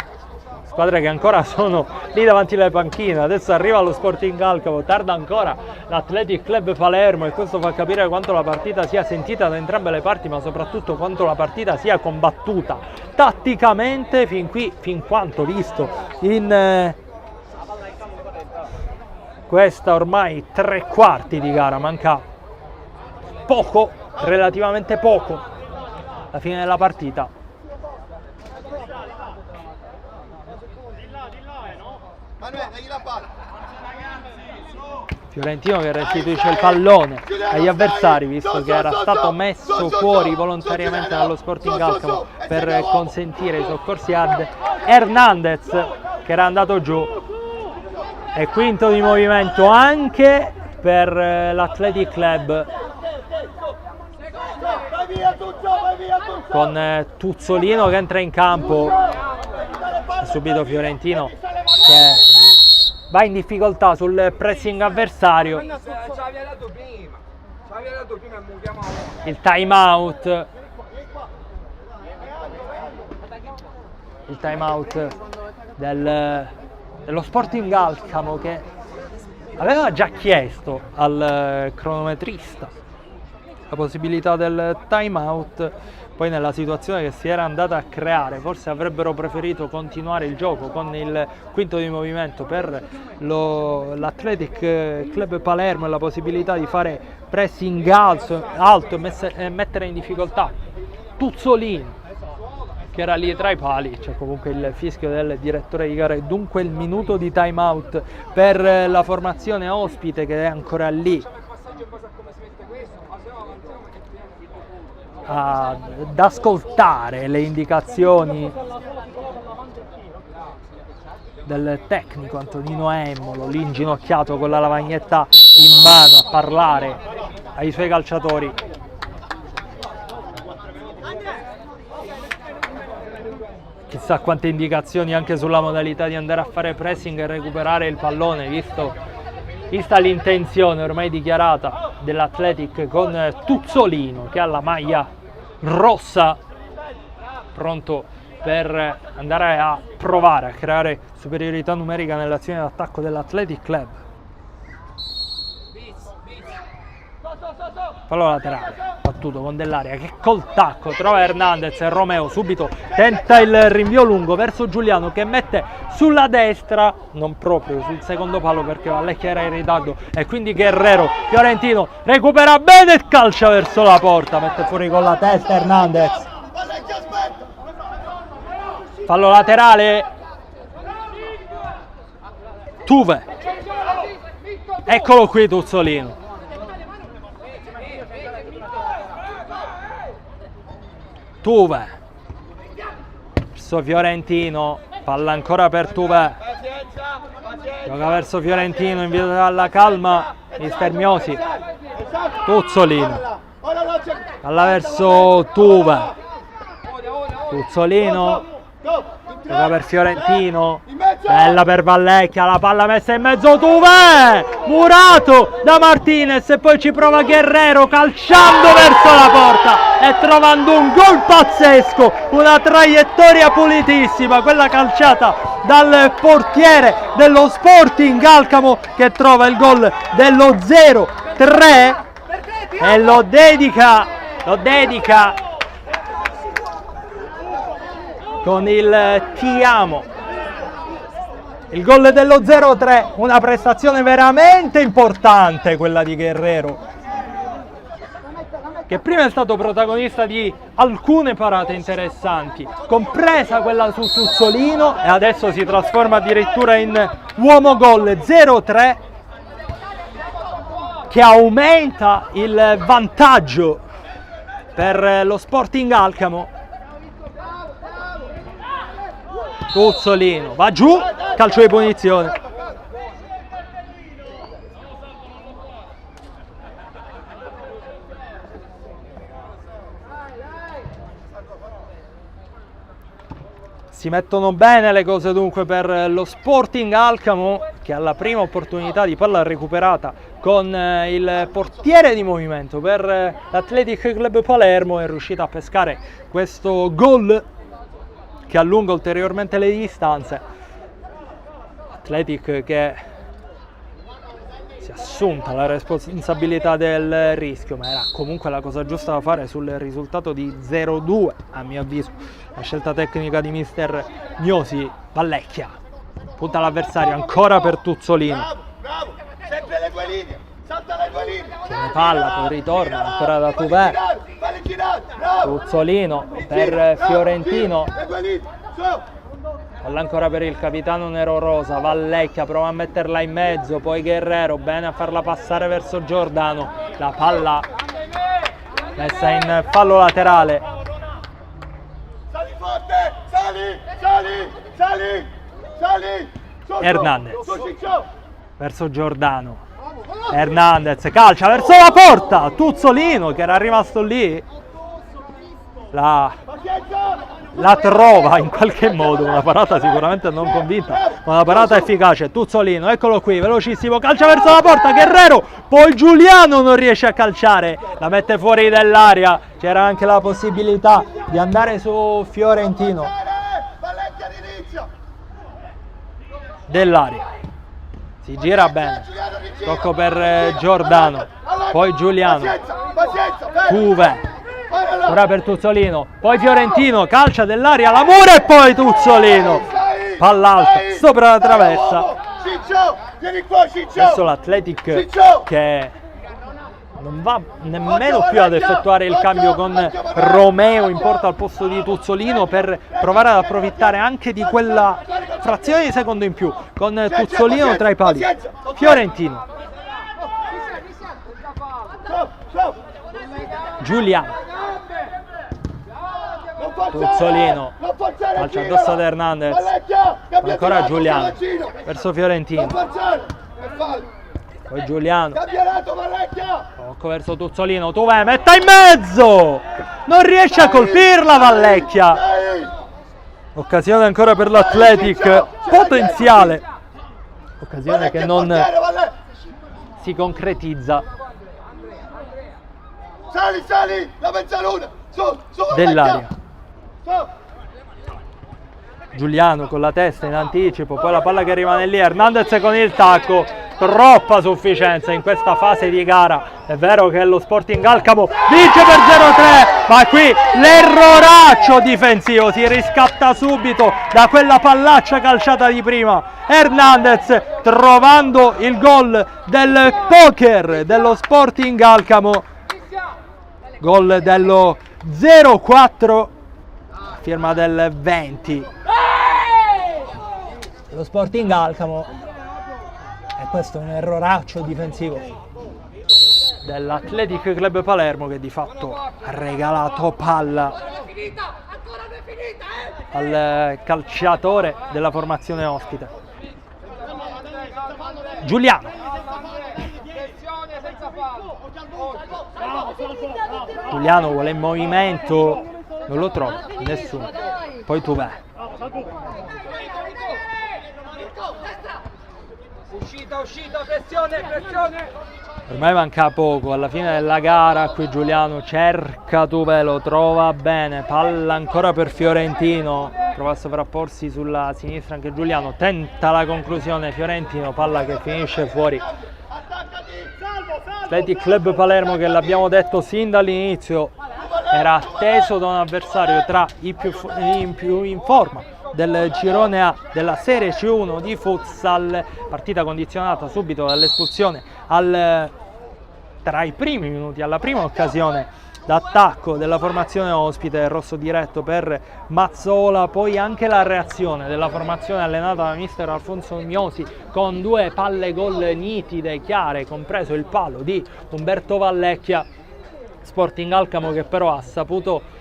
squadre che ancora sono lì davanti alle panchine. Adesso arriva lo Sporting Alcamo, tarda ancora l'Athletic Club Palermo, e questo fa capire quanto la partita sia sentita da entrambe le parti, ma soprattutto quanto la partita sia combattuta tatticamente fin quanto visto in questa ormai tre quarti di gara. Manca poco, relativamente poco, alla fine della partita. Fiorentino che restituisce il pallone agli avversari, visto che era stato messo fuori volontariamente dallo Sporting Alcamo per consentire i soccorsi ad Hernandez, che era andato giù. E quinto di movimento anche per l'Athletic Club, con Tuzzolino che entra in campo e subito Fiorentino che va in difficoltà sul pressing avversario. Il time out dello Sporting Alcamo, che aveva già chiesto al cronometrista la possibilità del time out. Poi nella situazione che si era andata a creare forse avrebbero preferito continuare il gioco con il quinto di movimento per l'Athletic Club Palermo e la possibilità di fare pressing alto e mettere in difficoltà Tuzzolino, che era lì tra i pali. C'è comunque il fischio del direttore di gara e dunque il minuto di time out per la formazione ospite che è ancora lì ad ascoltare le indicazioni del tecnico Antonino Emmolo, lì inginocchiato con la lavagnetta in mano a parlare ai suoi calciatori. Chissà quante indicazioni anche sulla modalità di andare a fare pressing e recuperare il pallone, vista l'intenzione ormai dichiarata dell'Athletic con Tuzzolino che ha la maglia rossa, pronto per andare a provare a creare superiorità numerica nell'azione d'attacco dell'Athletic Club. Fallo laterale battuto con Dell'Aria che col tacco trova Hernandez e Romeo subito tenta il rinvio lungo verso Giuliano che mette sulla destra, non proprio sul secondo palo perché Vallecchia era in ritardo e quindi Guerrero. Fiorentino recupera bene e calcia verso la porta, mette fuori con la testa Hernandez. Fallo laterale, Tuve, eccolo qui Tuzzolino. Tuve verso Fiorentino, palla ancora per Tuve, gioca verso Fiorentino, invita alla calma mister Miosi. Tuzzolino, palla verso Tuve, Tuzzolino gioca per Fiorentino, bella per Vallecchia, la palla messa in mezzo, Tuve, murato da Martinez e poi ci prova Guerrero calciando verso la porta e trovando un gol pazzesco, una traiettoria pulitissima, quella calciata dal portiere dello Sporting Alcamo che trova il gol dello 0-3 e lo dedica con il ti amo. Il gol dello 0-3, una prestazione veramente importante quella di Guerrero, che prima è stato protagonista di alcune parate interessanti, compresa quella su Tuzzolino, e adesso si trasforma addirittura in uomo gol. 0-3 che aumenta il vantaggio per lo Sporting Alcamo. Tuzzolino va giù, calcio di punizione. Si mettono bene le cose dunque per lo Sporting Alcamo, che alla prima opportunità di palla recuperata con il portiere di movimento per l'Athletic Club Palermo è riuscito a pescare questo gol che allunga ulteriormente le distanze. Athletic che si è assunta la responsabilità del rischio, ma era comunque la cosa giusta da fare sul risultato di 0-2 a mio avviso. La scelta tecnica di mister Miosi. Vallecchia punta l'avversario ancora per Tuzzolino, Bravo, sempre le due linee, salta le due linee. tiene palla, poi ritorna ancora da Tuve. Tuzzolino per Fiorentino, palla ancora per il capitano Nero Rosa. Vallecchia prova a metterla in mezzo, poi Guerrero bene a farla passare verso Giordano, la palla messa in fallo laterale. Sali forte, sali. Hernandez verso Giordano, Hernandez calcia verso la porta, Tuzzolino che era rimasto lì la trova in qualche modo, una parata sicuramente non convinta, ma una parata efficace. Tuzzolino, eccolo qui, velocissimo, calcia verso la porta, Guerrero, poi Giuliano non riesce a calciare, la mette fuori dell'area. C'era anche la possibilità di andare su Fiorentino. Dell'area, si gira bene, tocco per Giordano, poi Giuliano, Tuve, ora per Tuzzolino, poi Fiorentino, calcia dell'aria, la mura e poi Tuzzolino, palla alta, sopra la traversa. Adesso l'Athletic che non va nemmeno più ad effettuare il cambio con Romeo in porta al posto di Tuzzolino per provare ad approfittare anche di quella frazione di secondo in più con Tuzzolino tra i pali. Fiorentino, Giuliano, Tuzzolino, calcia addosso ad Hernandez, ancora Giuliano verso Fiorentino, poi Giuliano, tocco verso Tuzzolino, Tuve, metta in mezzo, non riesce a colpirla Vallecchia, occasione ancora per l'Athletic, potenziale, occasione che non si concretizza. Sali, la mezzaluna, su, Dell'aria. Giuliano con la testa in anticipo, poi la palla che rimane lì, Hernandez con il tacco, troppa sufficienza in questa fase di gara. È vero che lo Sporting Alcamo vince per 0-3, ma qui l'erroraccio difensivo si riscatta subito da quella pallaccia calciata di prima. Hernandez trovando il gol del poker dello Sporting Alcamo, gol dello 0-4, firma del 20. Lo Sporting Alcamo, e questo è un erroraccio difensivo dell'Athletic Club Palermo che di fatto ha regalato palla al calciatore della formazione ospite. Giuliano, Giuliano vuole in movimento, non lo trova, nessuno. Poi Tuve, Uscita, pressione. ormai manca poco, alla fine della gara qui Giuliano cerca Tuve, lo trova bene, palla ancora per Fiorentino, prova a sovrapporsi sulla sinistra anche Giuliano, tenta la conclusione Fiorentino, palla che finisce fuori. Athletic Club Palermo che l'abbiamo detto sin dall'inizio era atteso da un avversario tra i più in forma del girone A della Serie C1 di futsal, partita condizionata subito dall'espulsione tra i primi minuti, alla prima occasione d'attacco della formazione ospite, rosso diretto per Mazzola, poi anche la reazione della formazione allenata da mister Alfonso Miosi con due palle gol nitide, chiare, compreso il palo di Umberto Vallecchia. Sporting Alcamo che però ha saputo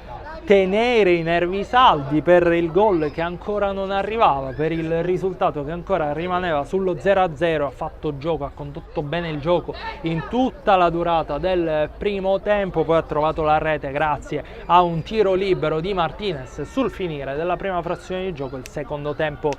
tenere i nervi saldi per il gol che ancora non arrivava, per il risultato che ancora rimaneva sullo 0-0, ha fatto gioco, ha condotto bene il gioco in tutta la durata del primo tempo, poi ha trovato la rete grazie a un tiro libero di Martinez sul finire della prima frazione di gioco. Il secondo tempo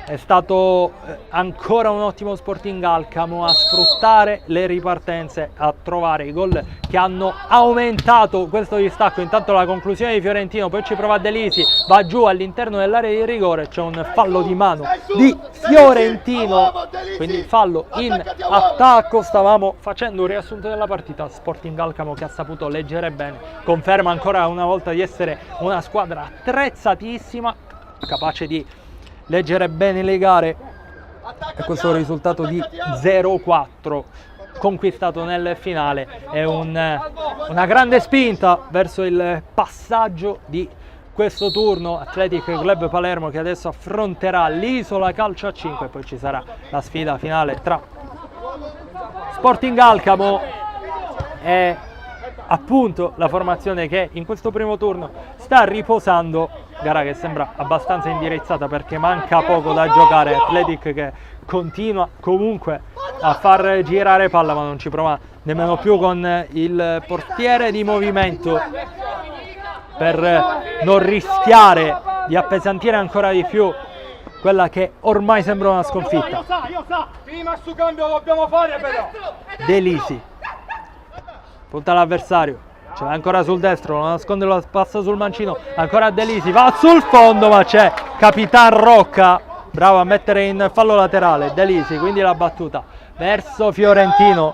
è stato ancora un ottimo Sporting Alcamo a sfruttare le ripartenze, a trovare i gol che hanno aumentato questo distacco. Intanto la conclusione di Fiorentino, poi ci prova Delisi, va giù all'interno dell'area di rigore, c'è un fallo di mano di Fiorentino, quindi fallo in attacco. Stavamo facendo un riassunto della partita, Sporting Alcamo che ha saputo leggere bene, conferma ancora una volta di essere una squadra attrezzatissima, capace di leggere bene le gare, e questo risultato di 0-4 conquistato nel finale è una grande spinta verso il passaggio di questo turno. Athletic Club Palermo che adesso affronterà l'Isola Calcio a 5 e poi ci sarà la sfida finale tra Sporting Alcamo e appunto la formazione che in questo primo turno sta riposando, gara che sembra abbastanza indirizzata perché manca poco da giocare. Athletic che continua comunque a far girare palla ma non ci prova nemmeno più con il portiere di movimento per non rischiare di appesantire ancora di più quella che ormai sembra una sconfitta. Prima sto cambio lo dobbiamo fare però. Delisi punta l'avversario, ce l'ha ancora sul destro, lo nasconde, lo passa sul mancino, ancora Delisi, va sul fondo ma c'è Capitan Rocca, bravo a mettere in fallo laterale Delisi, quindi la battuta verso Fiorentino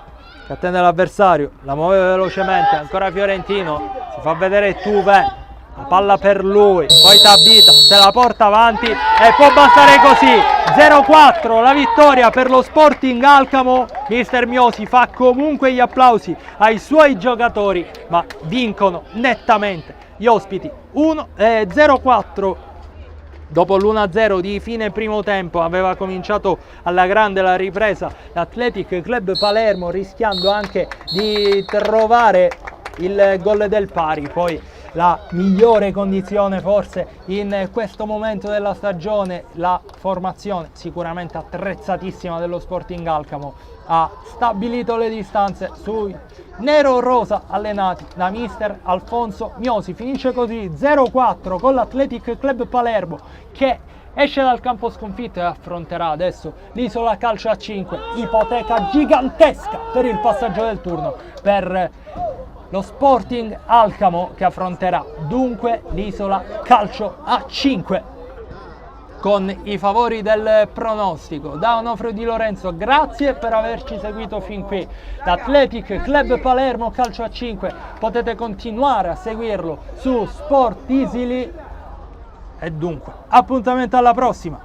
che attende l'avversario, la muove velocemente, ancora Fiorentino, si fa vedere Tuve, la palla per lui, poi Tabita, se la porta avanti e può bastare così. 0-4, la vittoria per lo Sporting Alcamo. Mister Miosi fa comunque gli applausi ai suoi giocatori, ma vincono nettamente gli ospiti 0-4. Dopo l'1-0 di fine primo tempo aveva cominciato alla grande la ripresa l'Athletic Club Palermo, rischiando anche di trovare il gol del pari. Poi la migliore condizione forse in questo momento della stagione, la formazione sicuramente attrezzatissima dello Sporting Alcamo ha stabilito le distanze sui nero-rosa allenati da mister Alfonso Miosi. Finisce così 0-4 con l'Athletic Club Palermo, che esce dal campo sconfitto e affronterà adesso l'Isola Calcio a 5, ipoteca gigantesca per il passaggio del turno per lo Sporting Alcamo, che affronterà dunque l'Isola Calcio a 5. Con i favori del pronostico da Onofrio Di Lorenzo, grazie per averci seguito fin qui. L'Athletic Club Palermo Calcio a 5 potete continuare a seguirlo su Sport Easily e dunque appuntamento alla prossima.